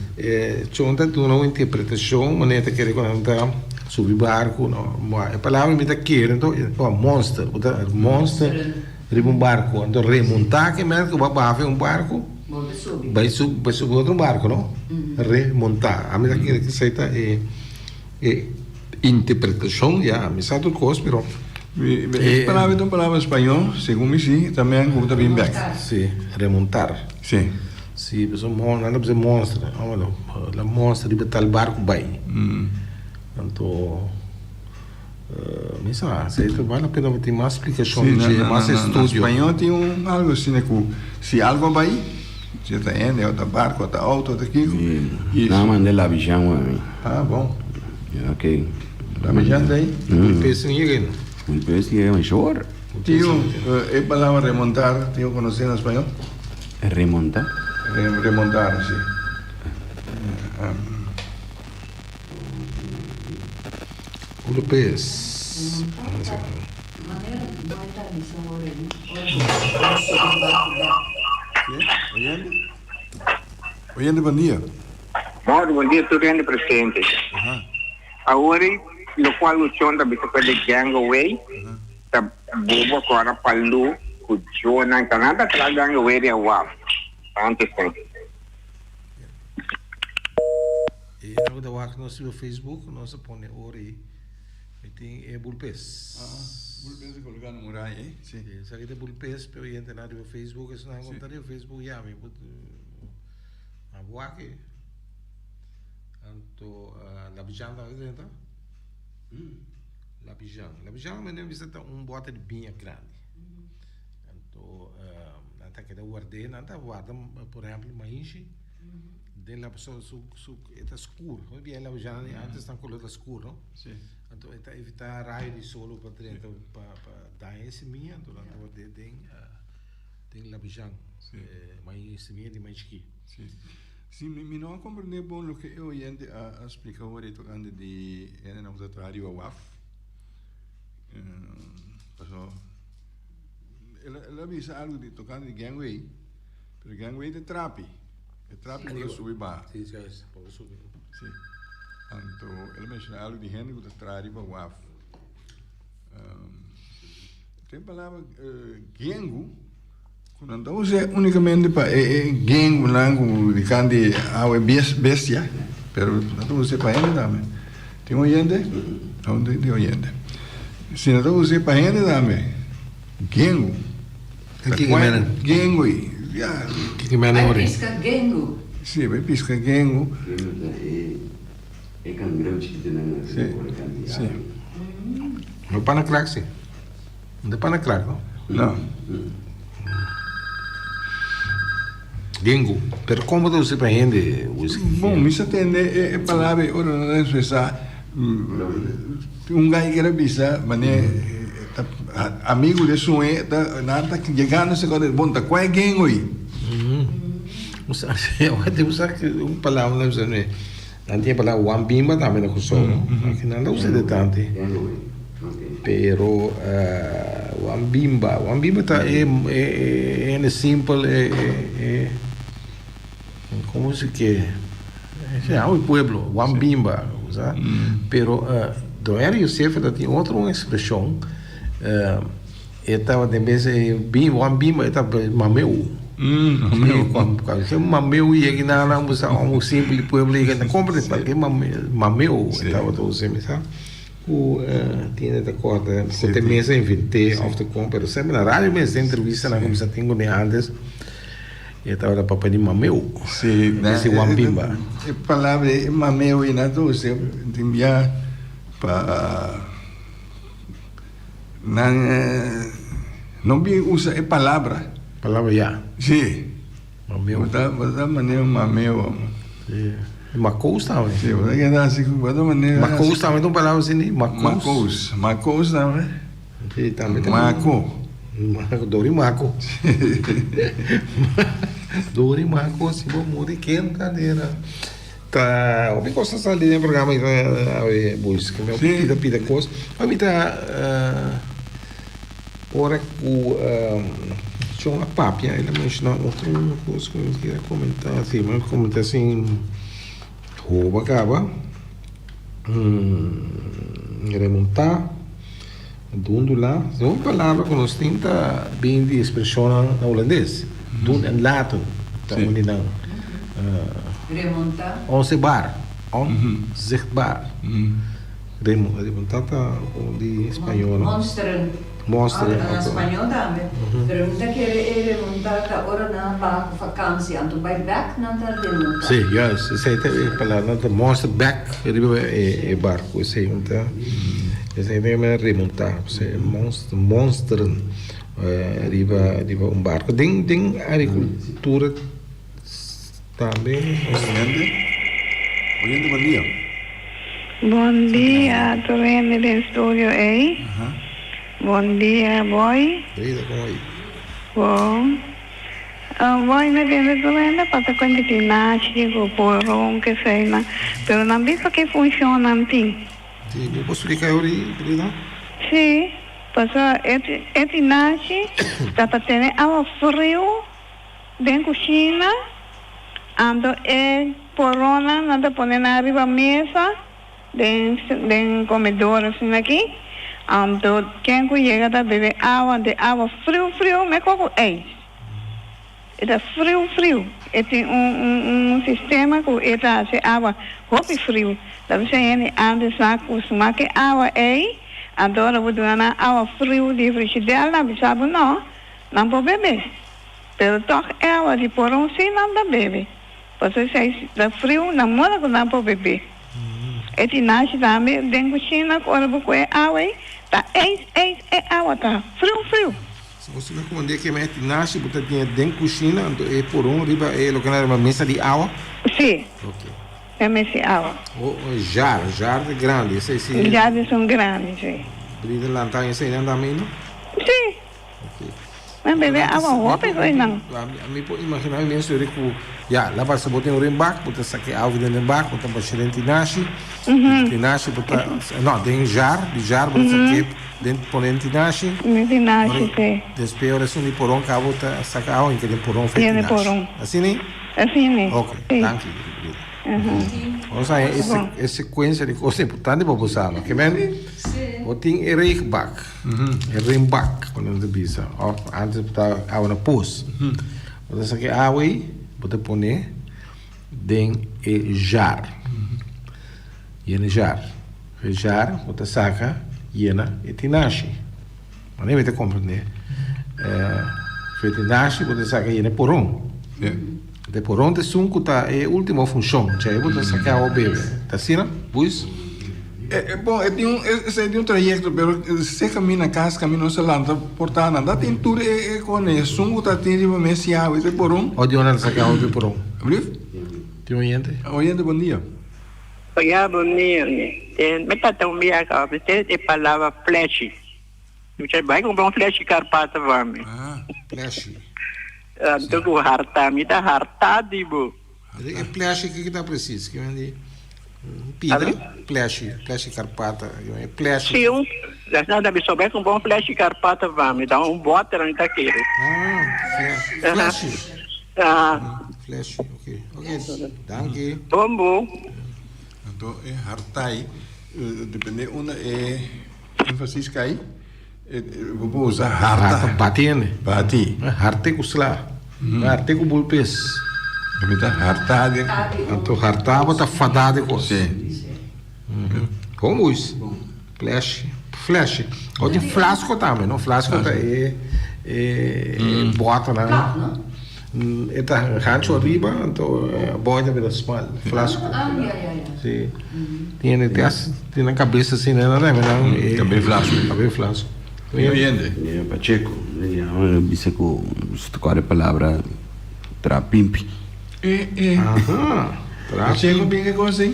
B: Chonta tu uma interpretação, maneira que recontar subir barco, não. A palavra me tá querendo, então, monster, de um barco, então remontar que mesmo que vai fazer um barco. Vai subir outro barco, não? Remontar. A minha receita é interpretação, já, me sabe tudo coisa, pero...
A: Essa palavra é uma palavra espanhol, segundo sim, também como está bem back.
B: Sim, remontar.
A: Sim.
B: Sim, pessoal, nada para ser monstro. A monstro de tal barco vai. Então... me sabe, vale a pena ter mais explicação, mais estúdio.
A: No espanhol tem algo assim, né, que se algo vai... Se está indo, outra barco, outra auto, outra aquilo.
C: Não, mandei lá bijão,
A: Ah, bom.
C: Ok.
A: Lá bijão daí?
B: Pensa em ninguém.
C: Pensa em ninguém, chora.
A: Tio, é palavra remontar, tio, conhecer em espanhol?
C: Remontar?
A: Remontar, sim.
B: Europeias.
D: Maneira que vai estar
A: Oyente, bom dia.
K: Bom dia, Turene, presidente. Agora, no qual o chão da bicicleta de Gangaway, tá bobo agora para Lu, o João não está nada atrás da Gangaway é o antes tem.
B: E eu da WAC no Facebook, nós põe ori, tem bulpes.
A: Bulpes é colocar no mural, hein? Sim.
B: Isso aqui é bulpes, pero eu entro no Facebook, isso não encontrar no Facebook já, me a WAC, anto la bijanda dentro. Labijang. Labijang é visita bota de binha grande. Então, nanta que guardei, nanta guarda, por exemplo, maíche. De la pessoa está escuro. Hoje é Labijang antes está color escuro, não?
A: Sim.
B: Então, está evitar raio de sol para dentro para dar esse minha, então tem Labijang. Mais semente de mais que.
A: Sim. Sim, me não compreender bom o que eu oyente a explicar agora tocando de não usa rádio a WAF. Ela avisa algo de tocando de gangway, pero gangway de trapi. De trapi para subir ba.
B: Sim, para subir.
A: Sim. Então, ela menciona algo de gente que está rádio a WAF. Tem palavra gango. Quando usa unicamente para gango lango de cande a bestia, pero não usa para ele também. Tem oyente? Onde tem oyente? Se não usa para ele também, gango. Gango e
B: que mana ori?
D: Pisca gango.
A: Sim, vai pisca gango.
C: É cangrão chiquito na.
A: Sim.
B: Não para crack sim. Não para crack não.
A: Não.
B: Gango, pero como você prende?
A: Bom, me atende é palavra ora não é expressar gajo que era bisa, mané amigo de sua tá nada que chegando se quando bom tá qual é gango aí.
B: Usa, eu até usar palavra não sei né. Não tinha palavra wambimba também na coisa, que não usa de tanto. Pero wambimba tá é simple como se que é o pueblo wambimba, sabe? Pero do era Yosef tinha outra expressão estava de vez wambimba estava mameu. Quando mameu e que não usa um simples pueblo e que não compra porque mameu estava todo sempre, sabe? Tinha de corda, até mesmo inventei of the compra, sempre na rádio mesmo entrevista na como se tenho de antes. E estava para pedir mameu.
A: Sim,
B: esse wambimba.
A: A palavra mameu e nada você tinha para não vi usa a palavra.
B: Palavra já.
A: Sim.
B: Mameu.
A: Bota maneira mameu.
B: Sim. Macous também.
A: Sim, bota que dá assim, bota maneira.
B: Macous também tem palavra assim, macous.
A: Macous também.
B: Sim, também.
A: Maco.
B: Dorimaco. Dorimaco, se vou morrer quente, cadeira. Tá, o que gosta de sair no programa aí, busca, meu pida coisa. A mim tá ora tinha uma papia, ele mencionou outra coisa que eu queria comentar, assim, mas comentar assim, rouba acaba, remontar. Doen lá, é uma palavra que nós temos bem de expressão na holandês. Doen en laten, tá unidade.
D: Remontar.
B: Onzichtbaar, onzichtbaar. Remontar tá de espanhol.
D: Monsteren.
B: Monsteren.
D: Na espanhol também. Pergunta que é remontar tá ora na barco vakantie, então vai back na tá remontar.
B: Sim, juist. Essa é a palavra, na monster back, é barco, essa é uma. Essa ideia é remontar, você monster riba barco. Tem agricultura também.
A: Oyente, bom dia.
L: Bom dia, estou vendo no estúdio aí. Bom dia, boy. Bom. Boy, na dentro do vendo para quando que nasce, o porão que sei na, pero não vi para que funciona assim.
B: Sim, eu posso explicar agora, querida?
L: Sim, porque esse nasce, está tendo água frio dentro da cozinha, ando porona, nada poner na arriba mesa, dentro comedor assim aqui, ando quem chega a beber água frio, me coco Está frio. E tem sistema que está água roupa frio. Deve ser antes a acostumar que água agora vou dar água frio de frigideira, sabe não pode beber. Pero toque água de porão sim não dá beber. Porque se está frio, não mora que não pode beber. eti nasi também den cozinha com o que é água, tá água tá frio.
B: Se você não comandar que mete nasce, você tem dentro cozinha, então é por riba é o que é uma mesa de água.
L: Sim.
B: Ok.
L: É mesa de água.
B: O jar é grande, esse sim.
L: Jarros são grandes, sim.
B: Brilha lanterna esse ainda também, não?
L: Sim. Mas beber água roupa é não.
B: A mim pode imaginar mesmo que lá para botar um rembac, botar saque água dentro do rembac, botar para tirar tinache, tinache botar, não, tem jar botar saque dentro por tinache.
L: Tinache, sim.
B: Depois hora assim por um cabo botar saque água em que tem por um feito
L: tinache.
B: Assim nem?
L: Assim nem.
B: Ok, thank you. Ou seja, essa sequência de coisas importantes para você, que bem? Botin é rembac, quando você pisa, antes de botar água na pus. Botar saque água aí, botar poner dentro do jar. E no jar, botar saca, e tinache. Mas nem vai te compreender. Foi tinache, botar saca, e porão. De porão de sunco é a última função, cioè botar saca água bebe. Tá assim, não? Pois?
A: Bom, esse é de um trajeto, mas se caminha casa, caminha no Zelanda, portanto, anda tem tudo com o sungo, tá tem riba mesi água, esse por um.
B: Onde anda saca água por um?
A: Brief?
B: Tem um oyente?
A: Oyente, bom dia.
J: Bom dia. Me tá tão bem aqui, você tem palavra flash. Você vai comprar um flash carpata, vamos.
B: Flash.
J: Então, o harta, me dá harta, dibo.
B: É flash que tá preciso, que eu andi. Pida, flash carpata, é flash.
J: Sim, já deve souber com bom flash carpata, vamos, dá um bote lá naquele.
B: Flash. Flash, ok. Danke.
J: Bom.
A: Então, é hartai, depende onde é ênfase cai. Vou usar harta. Bati.
B: Harte kusla. Harte ku bulpes.
A: Deve harta.
B: Então harta bota fadade com.
A: Sim.
B: Como isso? Flash. Ou tem flasco também, não? Flasco é bota, né? Eta rancho arriba, então boia da small. Flasco. Sim. Tem na cabeça assim, né? Cabelo flasco.
A: Oyente.
C: Pacheco, dice que qual a palavra trapimpi.
A: Pacheco, bem que coisa assim?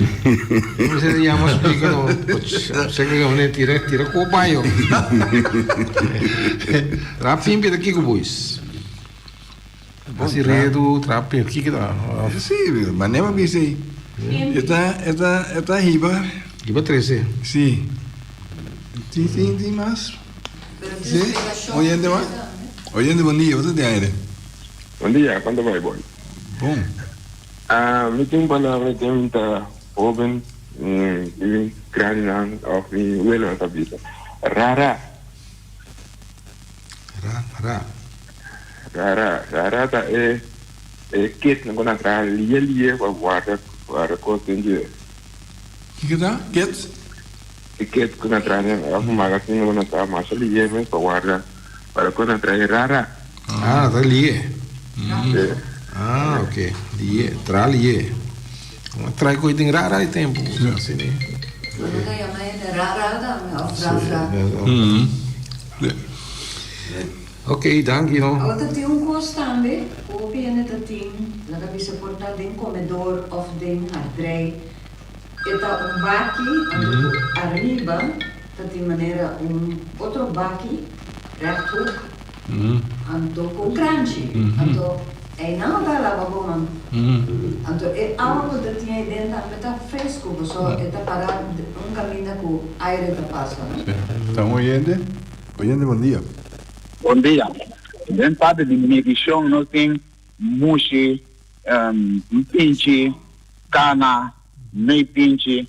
B: Você já me explica, não? Você que eu tira com o baio. Trapimpi daqui com bois. Assim, redo, trapimpi, o que dá?
A: Sim, mas nem uma aí. Esta riba.
B: Riba 13.
A: Sim. Tem mais. Sim, oyente vai? Oyente, bom dia, você tem aire?
K: Bom dia, quando vai, bom?
A: Bom.
K: Me tem uma palavra, tem muita open, grande of me, well, essa vida. Rara tá é kit, não quando atrás, lia, guarda, coisa de.
A: Que tá? Kit?
K: Kit, quando atrás, arrumar assim, quando atrás, mas lia, mas guarda, para quando atrás, rara.
B: Tá lia. Ok. Lie, tra lie. Trai coisa em rara e tempo, assim, né? Ok, danke, no?
D: Agora tem coisa também, o piano tem, lá que se porta de comedor of de hardrei. Eta baki, arriba, de maneira outro baki, rechthoek, então com crunchy, então não dá lá bom, então é algo que tinha dentro, mas tá fresco, só está para caminho com aire da passa, né?
A: Então, oyente, bom dia.
M: Bom dia. Dentro parte de medição, nós temos mushi, pinche, cana, meio pinche.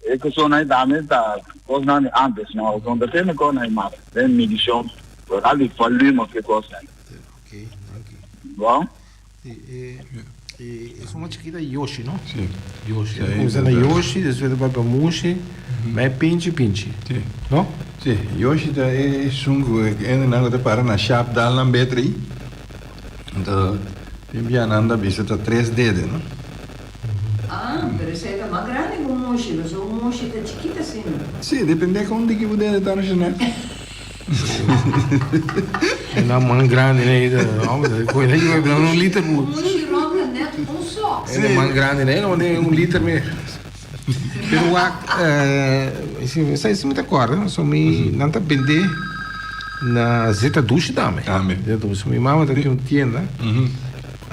M: É que só nós damos da coisa antes, não. Então, depende com nós mais. Tem medição, por ali volume que coisa.
B: Ok,
M: bom?
B: É uma chiquita Yoshi, não?
A: Sim.
B: Yoshi. Começa na Yoshi, depois vai para mushi, mas pinche.
A: Sim.
B: Não?
A: Sim, Yoshi é sungo, é nada para na chapa da lambetre. Então, tem bem anda bisa tá 3 dedos, não?
D: Mas isso é mais grande como mushi, mas o mushi tá chiquita assim.
A: Sim, depende de onde que você está na janela.
B: É na mão grande, né? Coisa que vai dar litro.
D: O mushi ronca neto só.
B: É na mão grande, né? Não é litro mesmo. Pero isso me acorda, né? Só me não tá pendendo na zeta duche também. Zeta duche. Minha mãe tá aqui tienda.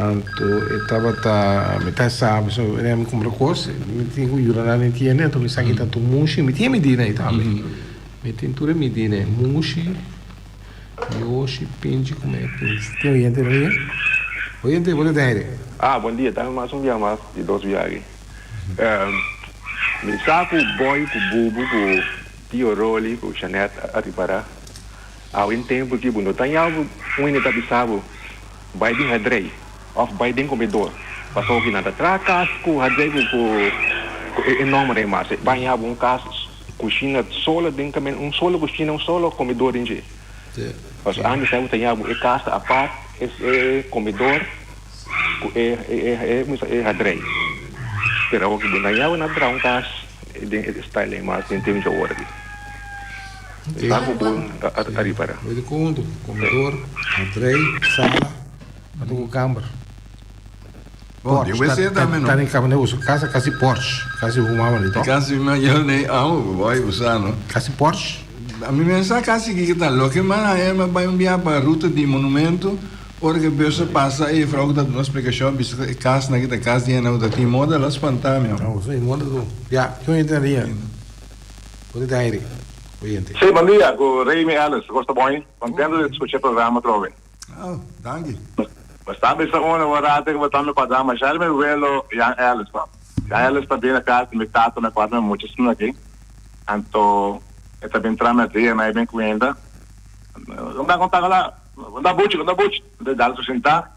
B: Anto estava metade sabe, so me compra coisa, me tinha que ir lá na tienda, então me sabe tanto mushi, me tinha medida aí também. Me tem tudo medida, mushi, yoshi, pinche, como é que tem oyente aí? Oyente, pode dar.
E: Bom dia, tá mais um dia mais de 2 viagens. Me saco boy, com bubu, com tio Rolly, com Chanete, a Ripara. Há tempo que não tem algo, ainda bisabo, vai de hadrei. Of by den comedor. Passou aqui na tracas, com hadrei, com enorme mas banhar casa, cozinha solo, dentro solo cozinha, solo comedor em dia. Mas antes eu tinha casa a parte, comedor, hadrei. Pero aqui não tinha na casa, style mas tem de hora aqui. Está com a Ripara.
B: Vai de comedor, hadrei, sala, até câmara.
A: Bom, eu sei também, não.
B: Tá em câmara, eu uso casa Porsche, casa rumava ali, tá?
A: Casa eu nem vai usar, não?
B: Casa Porsche.
A: A mim pensa casa que tá louco, mas é vai enviar para a ruta de monumento, hora que a pessoa passa e fraude da nossa explicação, casa na casa e na outra tem moda, ela espanta mesmo.
B: Não, sei moda do. Já, que eu entendia. Pode dar aí.
N: Sim, bom dia, com o Remy Ellis, gosto bem, contento de discutir o programa trove.
A: Danke.
N: Mas também só uma hora que eu também para dar, mas já me velo Jan Ellis, pá. Jan Ellis está bem na casa, me tato na quadra muitíssimo aqui. Então, eu também trama dia, mas bem cuida. Não dá conta lá, não dá bucho, de dar para sentar.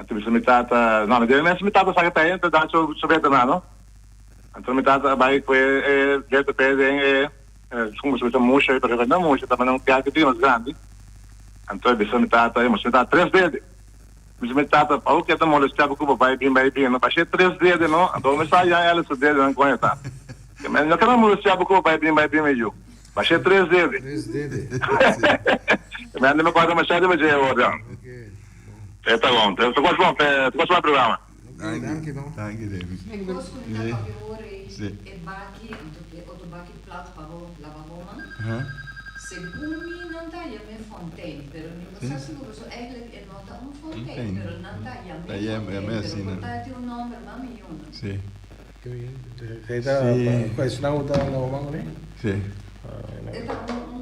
N: Então me tata, não, me tata sabe até, então dá sobre não. Então me tata vai com jeito pede como se fosse muxa, porque não muxa, também não quer que tenha mais grande. Então me tata 3 dedos. Me tata, o que tá molestando com o pai bem, não passei 3 dedos, não. Então me sai já ela se dedos não conhece. Mas não quero molestar com o pai bem meio. Passei 3 dedos.
B: 3 dedos.
N: Mas não me pode mais de hoje agora. Tá bom, tu gosta do programa.
A: Danke, David.
D: Ik was goed naar de horen, het bakje, het bakje plat para lavar roupa. Segundo mim, não está a fontaine, pero não sei se você eigenlijk não está fontaine, pero não está a fontaine, pero tem nome, mamiuna.
A: Sim.
B: Você está questionando da nova né?
A: Sim.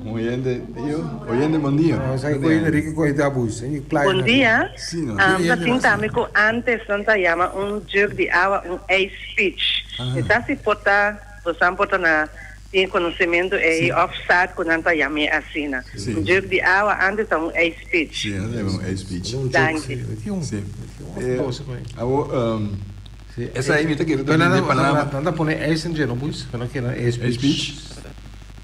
A: Oyente, bom dia.
H: Bom dia. Assim também que antes não chama jug de água, ice peach. Então se porta, você porta na tem conhecimento e offside quando não chama assim. Jug de água antes ice peach.
A: Sim, é ice peach.
H: Danke.
A: Sim. Essa aí me está querendo aprender palavra.
B: Não dá para ice em geral, pois? Não quer ice peach.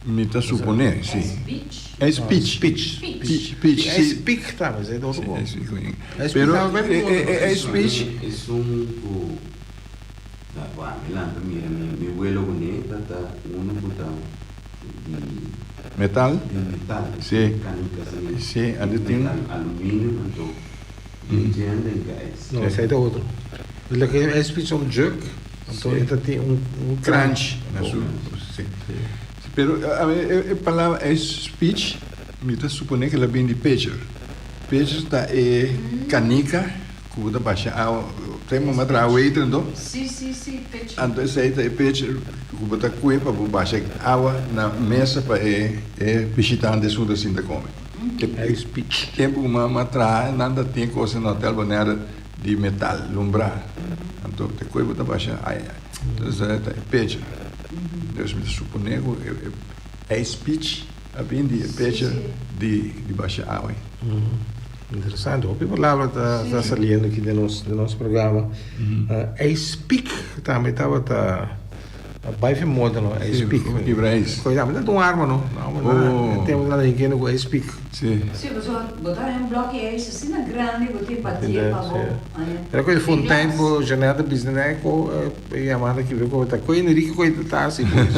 A: Me está suponer, sim. É speech. Speech.
B: É speak, tá, mas é do outro lado.
A: Pero é speech.
C: Es un mi vuelo con él, uno puta
A: Metal?
C: Metal.
A: Sim. Sim, ali tem
C: alumínio, então
B: não, esse aí é outro. Ele que é speech on jug, então ele tem crunch.
A: Sim. Pero a palavra é speech, me está supondo que ela vem de pitcher. Pitcher está canica, que você baixa água, tem uma matra waiter, não?
D: Sim, pitcher.
A: Então esse aí é pitcher, que você cuida para baixar água na mesa para visitar de sua assim da come.
B: É speech.
A: Tempo uma matra, nada tem coisa no hotel banheira de metal, lumbrar. Então te cuida para baixar água. Então esse é pitcher. Deus me supõe é speech, a bem de pitcher de baixa água.
B: Interessante. A palavra está saliendo aqui do nosso programa. É speak, também estava Vai moda no, I speak.
A: Que braço.
B: Coisa, mas não arma não. Não, temos lá ninguém no I speak.
A: Sim.
D: Sì, posso buttare un blocco e se è grande, poter partire pa bo.
B: Era coisa fontaine por janela de business né co e amada que veio com tá coisa Henrique coisa tá assim pois.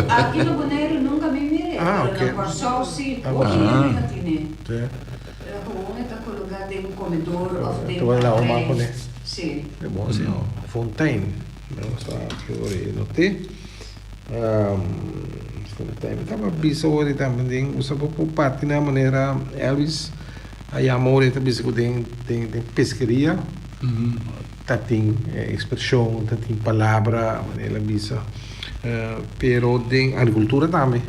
D: Aqui no Bonaire nunca me mirei.
B: Ah, ok.
D: Na Corsol sì, oggi mi matine. Era come tá colocado em um comedor of the.
B: Tu vai lá o mapa né?
D: Sì.
B: É bom assim, ó. Fontaine. Vamos lá, que eu notei. Fontaine. Tava bisa hoje também, usa por parte na maneira Elvis. Aí amor é também que tem pescaria. Tá tem expressão, tá tem palavra, maneira bisa. Pero tem agricultura também.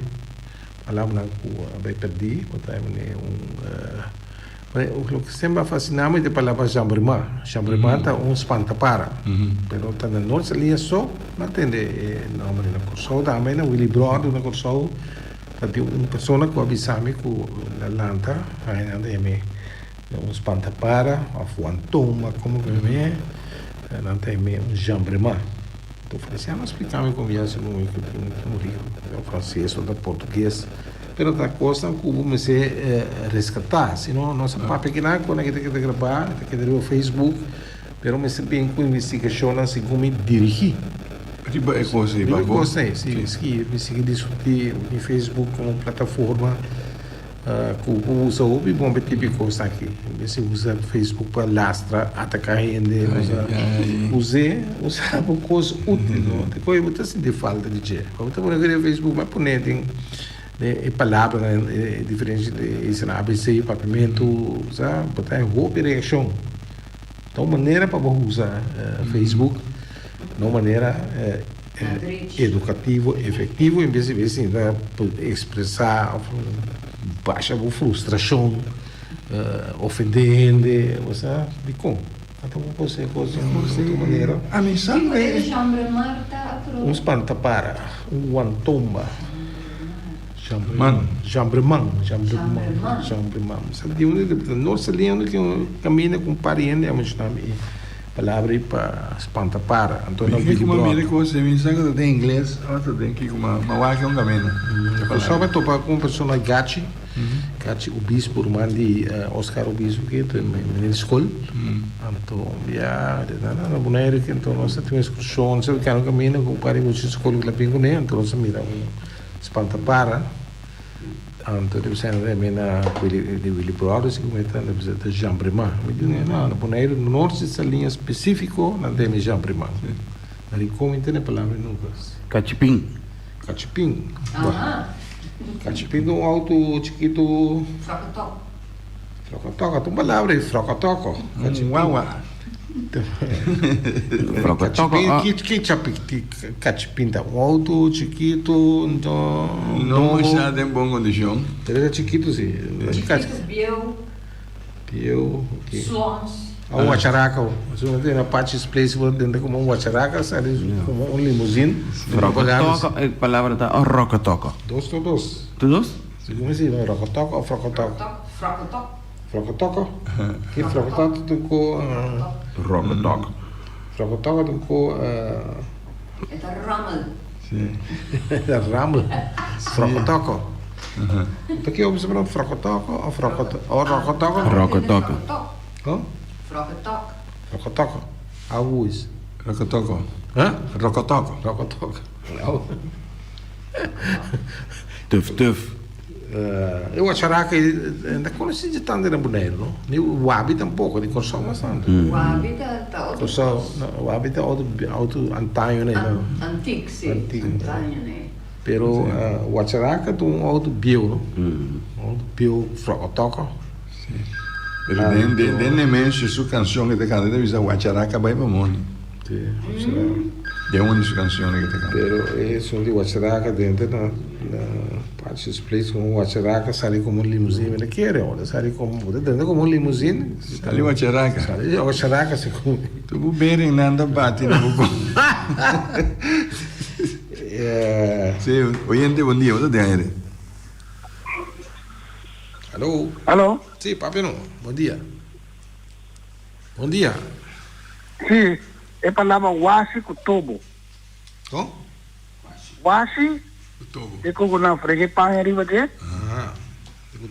B: Palavra não vai perder, botar o que sempre fascinava é a palavra jambremã. Jambremã tá espantapara. Pero tá na nossa linha só, não entende nome na Corsol, também na Willy Broad na Corsol, tá tem uma pessoa que avisame com a lanta, aí não tem espantapara, a fuantoma, como que é, não tem jambremã. Então, falei não explicava como ia ser no Rio, o francês ou o português. Pero da costa em Cuba me se resgatar, senão nossa papo pequena quando a gente quer gravar, quer ver o Facebook, pero me se bem com investigação assim como dirigir.
A: Tipo é coisa aí,
B: bom. Coisa sim, me siga discutir no Facebook como plataforma Cuba usa o bom tipo coisa aqui. Se usa o Facebook para lastrar, atacar gente, usar por coisa útil, não? Depois muita assim de falta de dinheiro. Quando eu vou no Facebook, mas por tem palavra diferente de ABC, papimento, sabe? Botar em roupa e reação. Então, maneira para usar Facebook, de uma maneira educativa, efetiva, em vez de assim, expressar baixa frustração, ofendente, sabe? De como? Então, você coisa de maneira.
A: A mensagem é
B: um espantapara, um guantomba. Jambremã. Sabe, nossa linha que caminha com pariente, a gente chama palavra para espantapara. Então, não
A: fica uma mira que você me sabe que tem inglês, outra tem que uma vaca um caminho.
B: Eu só vai topar com uma pessoa Gachi, Gachi, o bispo, o irmão de Oscar, o bispo que é na escola. Então, na Bonaire, que então nós temos uma excursão, sabe que é um caminho com pariente, escola que lá pingo né, então nós mira espantapara. Então, eu sei também na Willy Brothers, que está na visita de jambremã. Na Bonaire, no norte, essa linha específica, não tem jambremã. Ali, como entende a palavra nunca?
C: Cachipim.
B: Cachipim. Cachipim é um auto chiquito.
D: Frocotoco.
B: Frocotoco, tem uma palavra aí, frocotoco.
A: Uau.
B: Cachipim tá um auto chiquito, então
A: não está em boa condição.
B: Ele é chiquito sim. Biel,
D: Swans.
B: Um huacharaca, você não tem na parte de place dentro como um huacharaca, sabe, como um limusine.
C: Frocotoco, a palavra tá rocotoco.
B: Dos.
C: Todos?
B: Como assim, rocotoco ou frocotoco?
D: Frocotoco.
B: Frocotoco? Que frocotoco tu com
C: rocotoco.
B: Frocotoco tu com
D: É da Rammel.
A: Sim.
B: Da Rammel. Frocotoco. Então que observa frocotoco ou frocotoco? Ou rocotoco?
C: Rocotoco.
D: Frocotoco.
B: Rocotoco. Algus.
A: Rocotoco.
B: Hã?
A: Rocotoco.
C: Tuf.
B: Eu achava que ainda conheci de tanto na Bonaire, não? O hábito tampouco, de Corsol bastante.
D: O hábito está outro.
B: O hábito é outro antaño, né?
D: Antigo, sim. Antaño, né?
B: Pero o acharaca é um outro bio, não? Outro bio frocotoco.
A: Sim. Pero dentro de sua canção que te canta, deve ser o acharaca vai para o mundo.
B: Sim.
A: É uma de suas canções que te canta.
B: Pero isso de acharaca dentro na parte dos places como o acharaca sai como um limusine, ele quer, olha, sai como dentro como um limusine.
A: Sai o acharaca.
B: Sai o acharaca se come.
A: Tu vou ver em nada bate no buco. Sim, oyente, bom dia, você tem aí?
B: Alô? Sim, Papino, bom dia. Bom dia.
O: Sim, é a palavra wasi kutobo.
B: Oh?
M: Washi, e ko na frege pang riba de.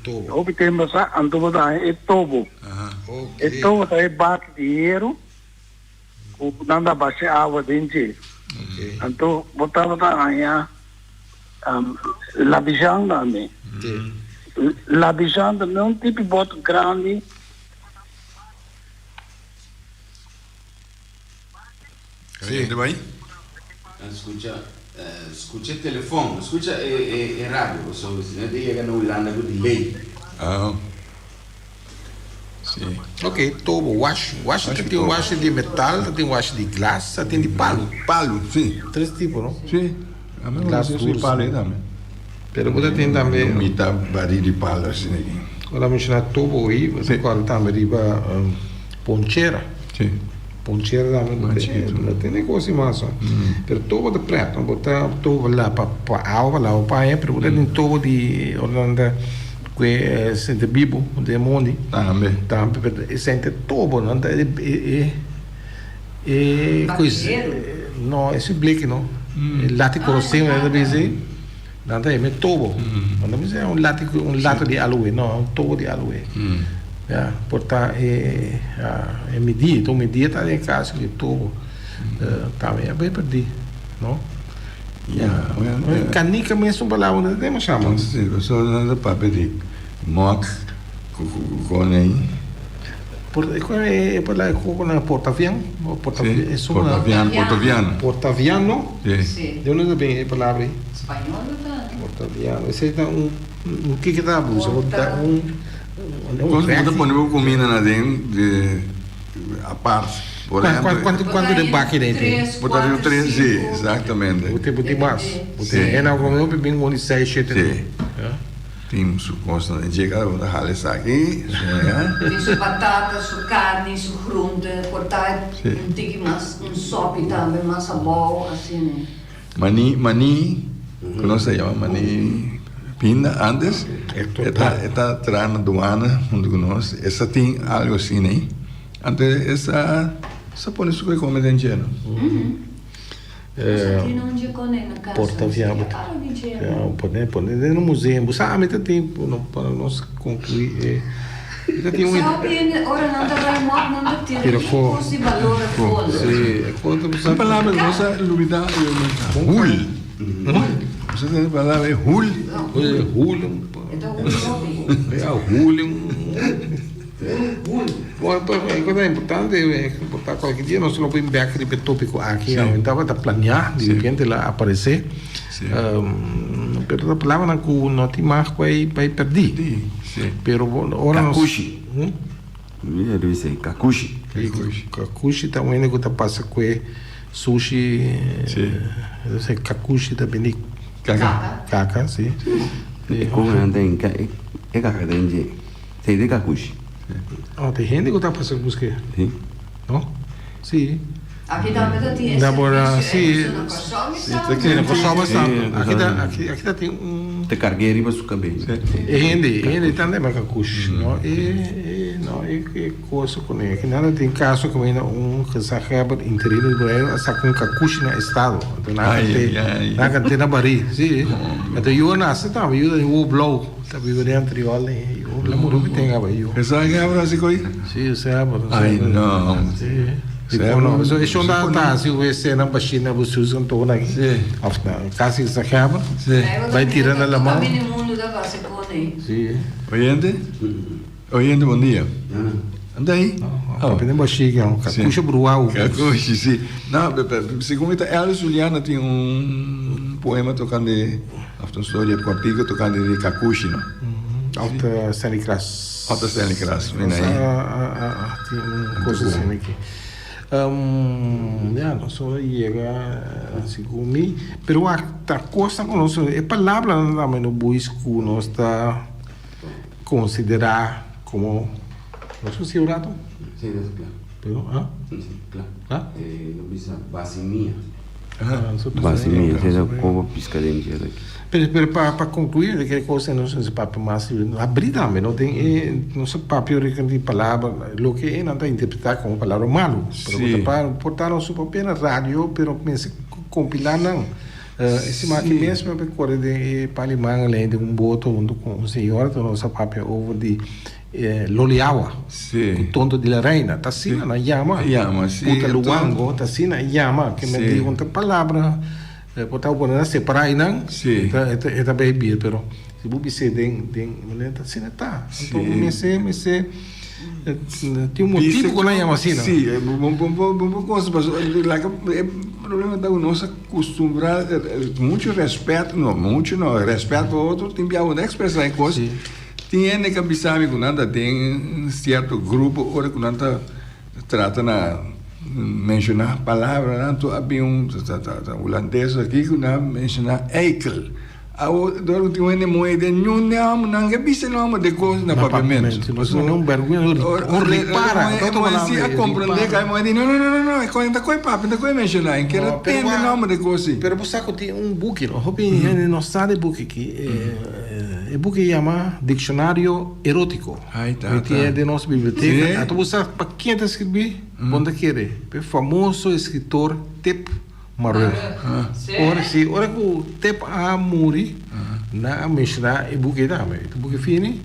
B: Tobo.
M: O que tem basa anto bada e tobo. E tobo tá e bat dinheiro. O nanda base água dentro. Anto botava aí labijanda também. Labijanda não tipo boto grande.
A: Sim, de bem?
C: Escucha il telefono, escucha il radio, se che non l'hanno di lei.
A: Sim.
B: Ok, tobo, wash tem wash de metal, tem wash de glass, tem de palo.
A: Palo, sim.
B: 3 tipos, não?
A: Sim. A mim
B: Glass
A: não
B: duro,
A: palo
B: sim.
A: também.
B: Pero você tem também.
A: Mita baril de palo assim aqui.
B: Quando a mencionar tobo aí, você pode também riba poncheira.
A: Sim.
B: Poncheira também não tem negócio mais. Pero tobo de preto, não botar tobo lá para água lá, para pero você tem tobo de Orlando que sente bibo de mondi.
A: Também.
B: Também sente tobo, não é coisa. Não, esse blique não. Látigo corrosivo é da base. Não é me tobo. Não é um lato de aloe, não, um tobo de aloe. Ja, porta é medir, então medir tá em casa de tobo. Também é bem perdido, não? Canica mesmo palavra não tem mais chama.
A: Sim, só nada papel de mock com aí.
B: Portaviano? Portaviano?
A: Sim.
B: De onde vem a palavra?
D: Espanhol, tá?
B: Portaviano. Esse é o que está a busca?
A: Quando põe comida na dentro, a parte.
B: Quanto de baque dentro?
A: Botaria 3, sim, exatamente.
B: Botei mais. É na comida, bem com 6, 7.
A: Sim. Tem suposto, chega a rala isso aqui.
D: Tem su batata, su carne, su groente, portar um tique mais, sopa também, mais sabor, assim.
A: Mani, como se chama? Mani pinda, antes, está atrás na aduana, onde nós, essa tem algo assim, né? Antes, essa põe isso que come dentro, não?
B: Portaviano. Pode no museu, você há muito tempo não para nós concluir. Tem
D: ora não está bem morto, não tem de valor
A: sim, a palavra nossa lumida hul. Você tem a palavra hul?
B: Hul. Coisa importante é botar qualquer dia nós não podemos ver aquele tópico aqui, então está planear, de repente lá aparecer. Pero a palavra não tem mais vai perder. Pero agora nós
C: Kakushi. Deve ser kakushi.
B: Kakushi também que está passando com sushi. Sim. Kakushi também. Kaka, sim.
C: Como não tem é kaka dentro. Sei de kakushi.
B: Tem gente que está passando buscar.
C: Sim.
B: Não? Sim.
D: Aqui também tem esse.
B: Sim, na Kosovo está. Aqui tem
C: Te carguei riba su cabelo.
B: Ele também é kakushi, não? Não, é coisa com ele. Que nada tem caso que ainda que sabe interior do Brasil, sabe com kakushi na estado. Então nada tem na bari, sim. Então eu nasci também, eu blow, também eu anterior ali, eu lembro que tem agora eu.
A: Você sabe agora assim coi?
B: Sim, sabe.
A: Ai não.
B: Não, isso não está se você não baixina você usa um tono aqui. Caso isso acaba, vai tirando a mão. Sim.
A: Oyente, bom dia. Anda aí.
B: Depende baixinho, cacucha brual.
A: Cacucha, sim. Não, segundo ela Juliana tem poema tocando de uma história contigo tocando de cacucha, não?
B: Alta Stanislas.
A: Alta Stanislas, vem aí.
B: Tem coisa assim aqui. Não só chega assim comigo, pero a coisa que nós é palavra também no busco nós está considerar como não sei se é rato.
C: Sim, claro.
B: Pero
C: claro. Não precisa basimia.
B: Basimia,
C: seja como piscadinha aqui.
B: Pero para concluir, aquela coisa não se papel mais abrir também, não tem não se papel de palavra, o que é não está interpretar como palavra malo, pero para portar no seu papel na rádio, pero pensa compilar não. Esse aqui mesmo eu recordo de Palimang além de boto onde com o senhor do nosso papel over de Loliawa, o tonto de la reina, tá assim na Yama, puta Luango, tá assim na Yama, que me diz outra palavra, botar o na separar não, é bem bem, pero se você se den tá assim tá, então me se tem motivo que não é assim, não?
A: Sim, bom coisa, mas o problema da nossa acostumar muito respeito, respeito ao outro, tem que expressar em coisas. Tem que pensar que nada tem certo grupo, ora que nada trata na mencionar palavra, não havia holandês aqui que não mencionar eikel. Agora tem uma moeda não é visto nome de coisa na pavimento.
B: Mas não é vergonha,
A: mas se a compreender que a moeda não, é coisa da coisa papo, da coisa mencionar, que era tem nome de coisa.
B: Pero você tem book, não, não sabe book aqui, é book que chama Dicionário Erótico. Que é de nossa biblioteca. Então você para quem está escrever, onde quer, o famoso escritor Tep Marel. Ora que o Tep a muri na mencionar e book da, o book fini.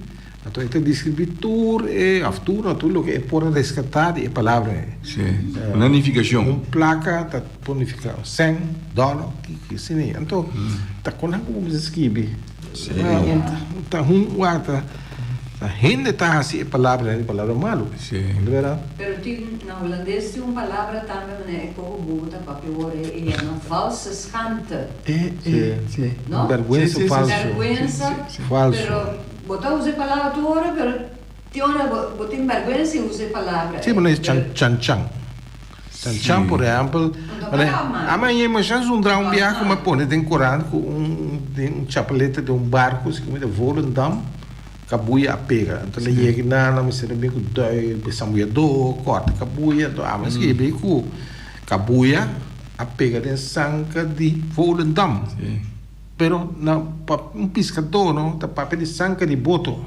B: Então ele descreve tudo e aftura tudo que é por resgatar e palavra.
A: Nanificação.
B: Placa tá bonificar $100 que assim. Então tá com como escreve. Tá guarda. A gente tá assim palavra malo. Verdade?
D: Pero na holandês tem uma palavra também, né? Como bota papel e é uma falsa escante. Não?
B: Vergonha falso. Falso.
D: Pero botar usa palavra tu hora, pero tiona botin vergonha se usa palavra.
B: Sim, mas chan. Chan, por exemplo, amanhã mas já um viagem como põe tem corante com um chapelete de barco que me voa um dam cabuia a pega. Então ele chega na me serve bem com dois besamuia do corta cabuia do mas que bem com cabuia a pega de sanca de voa um dam. Pero um pescador não tá papel de sanca de boto.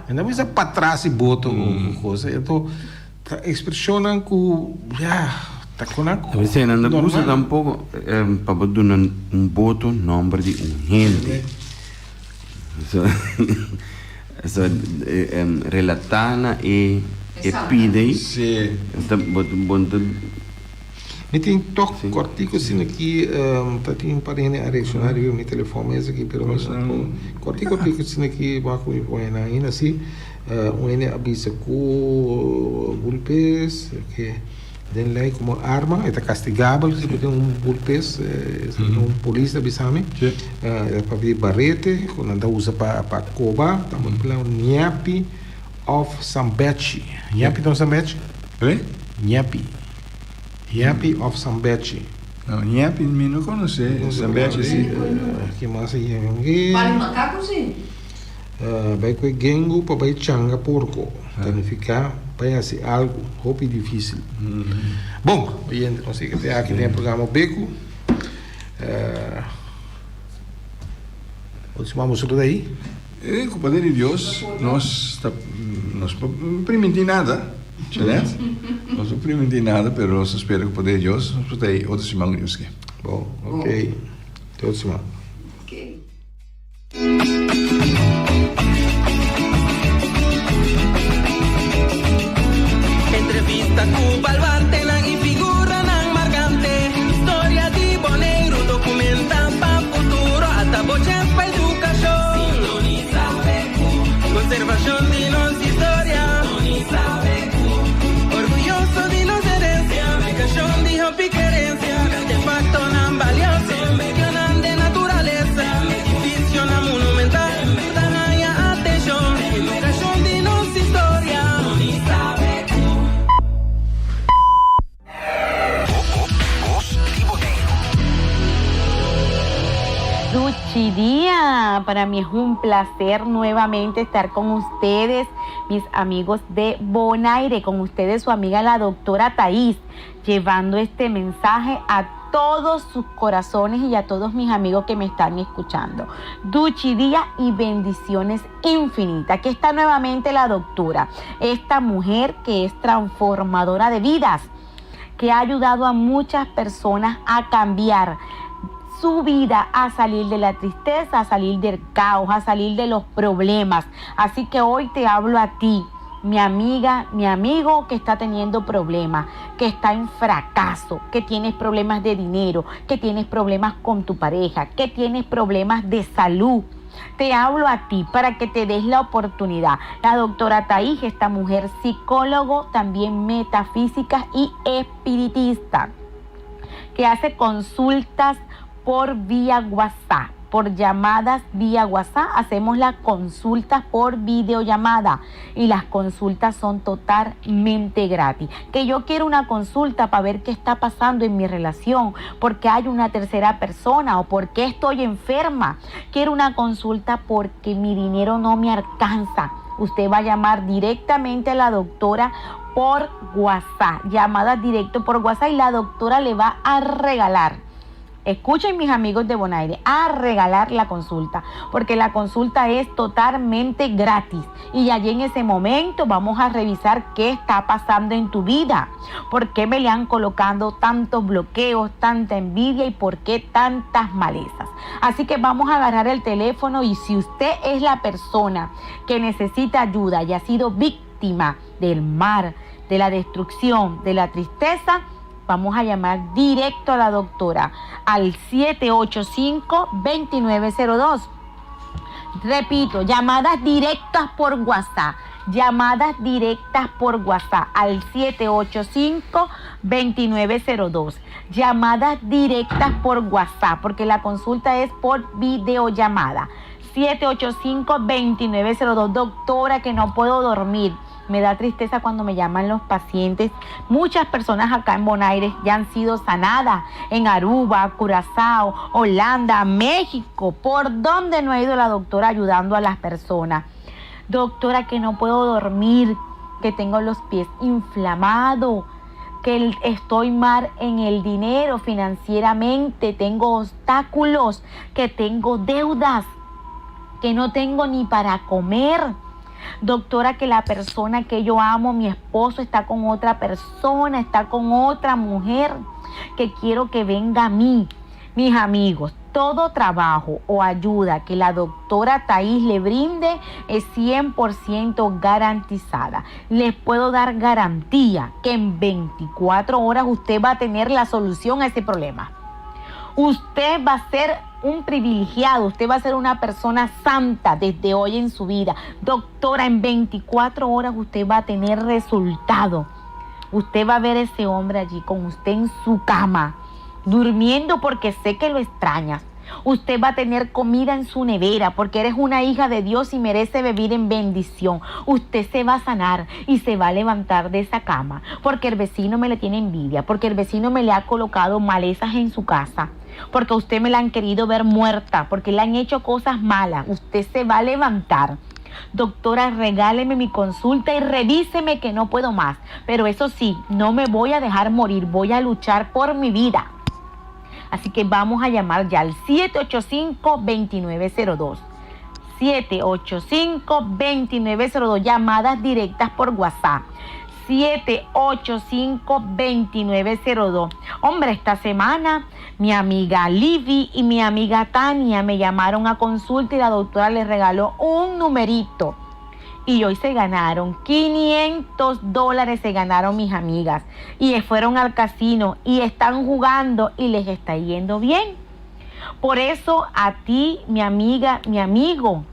B: Então mas para trás de boto coisa. Então expressionan que tá com a
C: veces anda usa tampoco para dar un voto nombre de un gente. Eso relatana e pide.
B: Me tem toque cortico assim aqui, tá tem parente a reaccionar eu me telefone esse aqui pelo menos cortico assim aqui vai com põe ainda assim ene avisa com golpes que den lei como arma está castigável se tem golpes polícia avisame para pedir barrete quando anda usa para coba também pela Nyapi of Sambechi. Nyapi não Sambechi? Nyapi of Sambechi.
A: Não, Nyapi não conhece. Sambechi sim.
B: Que mais aí?
D: Para macaco sim.
B: Vai com gengo para vai changa porco. Significa vai assim algo roupa difícil. Bom, gente, não sei que aqui tem programa Beco. Vamos tudo daí.
A: Com o poder de Deus, nós não nada, certo? Nós não experimentamos nada, mas nós esperamos com o poder de Deus, nós podemos ter outra semana de que.
B: Bom, ok. Até outra semana.
D: Ok.
O: Entrevista Cuba al Bartelan y figura nan marcante. Historia de Bonegro documenta pa futuro hasta boches pa educación. Sintoniza Becu. Conservación de nos historia. Sintoniza Becu. Orgulloso de nos herencia. Educación de hopi querencia. Artefacto nan valioso. Medio nan de naturaleza. Edificio nan monumental. Dan haya atención. Educación de nos historia. Sintoniza Becu.
P: Duchidía, para mí es un placer nuevamente estar con ustedes, mis amigos de Bonaire, con ustedes su amiga la doctora Thais, llevando este mensaje a todos sus corazones y a todos mis amigos que me están escuchando. Duchidía y bendiciones infinitas. Aquí está nuevamente la doctora, esta mujer que es transformadora de vidas, que ha ayudado a muchas personas a cambiar su vida, a salir de la tristeza, a salir del caos, a salir de los problemas. Así que hoy te hablo a ti, mi amiga, mi amigo que está teniendo problemas, que está en fracaso, que tienes problemas de dinero, que tienes problemas con tu pareja, que tienes problemas de salud. Te hablo a ti para que te des la oportunidad. La doctora Thaís, esta mujer psicólogo, también metafísica y espiritista, que hace consultas por vía WhatsApp, por llamadas vía WhatsApp. Hacemos las consultas por videollamada y las consultas son totalmente gratis. Que yo quiero una consulta para ver qué está pasando en mi relación, porque hay una tercera persona o porque estoy enferma. Quiero una consulta porque mi dinero no me alcanza. Usted va a llamar directamente a la doctora por WhatsApp, llamada directo por WhatsApp, y la doctora le va a regalar, escuchen mis amigos de Bonaire, a regalar la consulta, porque la consulta es totalmente gratis y allí en ese momento vamos a revisar qué está pasando en tu vida, por qué me le han colocado tantos bloqueos, tanta envidia y por qué tantas malezas. Así que vamos a agarrar el teléfono y si usted es la persona que necesita ayuda y ha sido víctima del mar, de la destrucción, de la tristeza, vamos a llamar directo a la doctora al 785-2902. Repito, llamadas directas por WhatsApp. Llamadas directas por WhatsApp al 785-2902. Llamadas directas por WhatsApp, porque la consulta es por videollamada. 785-2902. Doctora, que no puedo dormir. Me da tristeza cuando me llaman los pacientes. Muchas personas acá en Bonaire ya han sido sanadas. En Aruba, Curazao, Holanda, México. ¿Por dónde no ha ido la doctora ayudando a las personas? Doctora, que no puedo dormir, que tengo los pies inflamados, que estoy mal en el dinero financieramente, tengo obstáculos, que tengo deudas, que no tengo ni para comer. Doctora, que la persona que yo amo, mi esposo, está con otra persona, está con otra mujer, que quiero que venga a mí. Mis amigos, todo trabajo o ayuda que la doctora Thaís le brinde es 100% garantizada. Les puedo dar garantía que en 24 horas usted va a tener la solución a ese problema. Usted va a ser un privilegiado, usted va a ser una persona santa desde hoy en su vida. Doctora, en 24 horas usted va a tener resultado. Usted va a ver a ese hombre allí con usted en su cama, durmiendo porque sé que lo extrañas. Usted va a tener comida en su nevera porque eres una hija de Dios y merece vivir en bendición. Usted se va a sanar y se va a levantar de esa cama porque el vecino me le tiene envidia, porque el vecino me le ha colocado malezas en su casa, porque a usted me la han querido ver muerta, porque le han hecho cosas malas. Usted se va a levantar. Doctora, regáleme mi consulta y revíseme que no puedo más. Pero eso sí, no me voy a dejar morir, voy a luchar por mi vida. Así que vamos a llamar ya al 785-2902. 785-2902. Llamadas directas por WhatsApp. 785-2902. Hombre, esta semana mi amiga Livy y mi amiga Tania me llamaron a consulta y la doctora les regaló un numerito. Y hoy se ganaron $500, se ganaron mis amigas. Y fueron al casino y están jugando y les está yendo bien. Por eso a ti, mi amiga, mi amigo,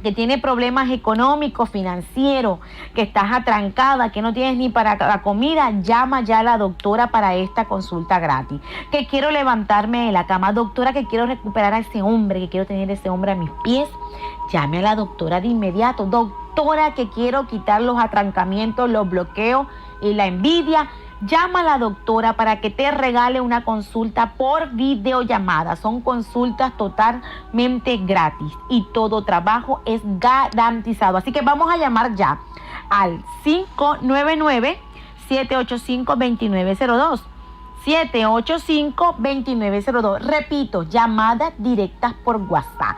P: que tiene problemas económicos, financieros, que estás atrancada, que no tienes ni para la comida, llama ya a la doctora para esta consulta gratis. Que quiero levantarme de la cama, doctora, que quiero recuperar a ese hombre, que quiero tener a ese hombre a mis pies, llame a la doctora de inmediato. Doctora, que quiero quitar los atrancamientos, los bloqueos y la envidia, llama a la doctora para que te regale una consulta por videollamada. Son consultas totalmente gratis y todo trabajo es garantizado. Así que vamos a llamar ya al 599-785-2902. 785-2902. Repito, llamadas directas por WhatsApp.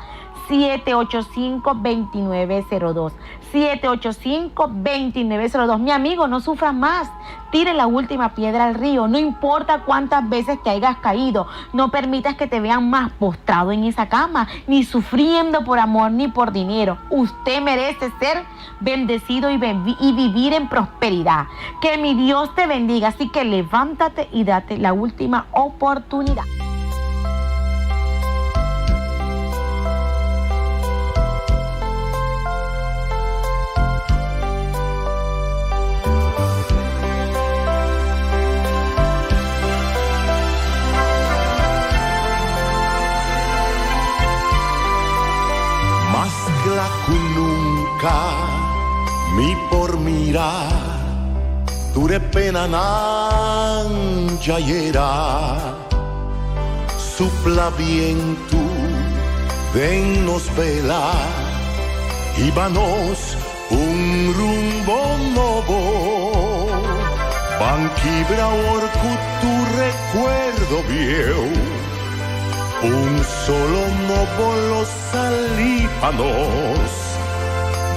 P: 785-2902. 785-2902. Mi amigo, no sufras más. Tire la última piedra al río. No importa cuántas veces te hayas caído. No permitas que te vean más postrado en esa cama, ni sufriendo por amor ni por dinero. Usted merece ser bendecido y vivir en prosperidad. Que mi Dios te bendiga. Así que levántate y date la última oportunidad.
Q: Ku nunca mi por mirar ture pena nan jayera supla viento dennos vela íbanos un rumbo nuevo banquibra orcu tu recuerdo viejo. Un solo novo los salípanos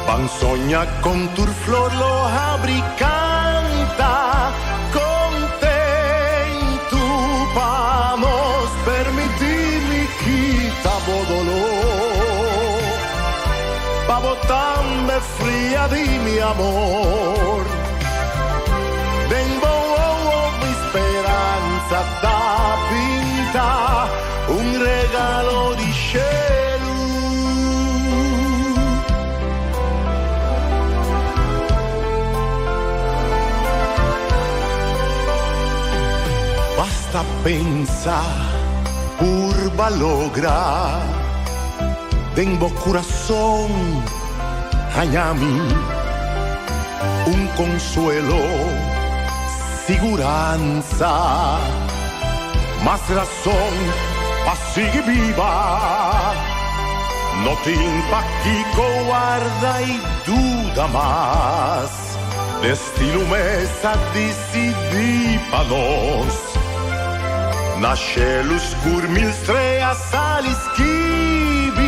Q: van soña con tu flor lo abricanta contento pa nos permitirmi quita dolor pa botarme fría di mi amor vengo mi speranza da pinta un regalo di cielo. Basta pensar, curva logra, tengo corazón, añami, un consuelo, seguranza, más razón. Sigue viva, no te impactico, guarda y duda más. Destino mesa decidi pa nos. Nasce l'oscur mil streas all'ischivi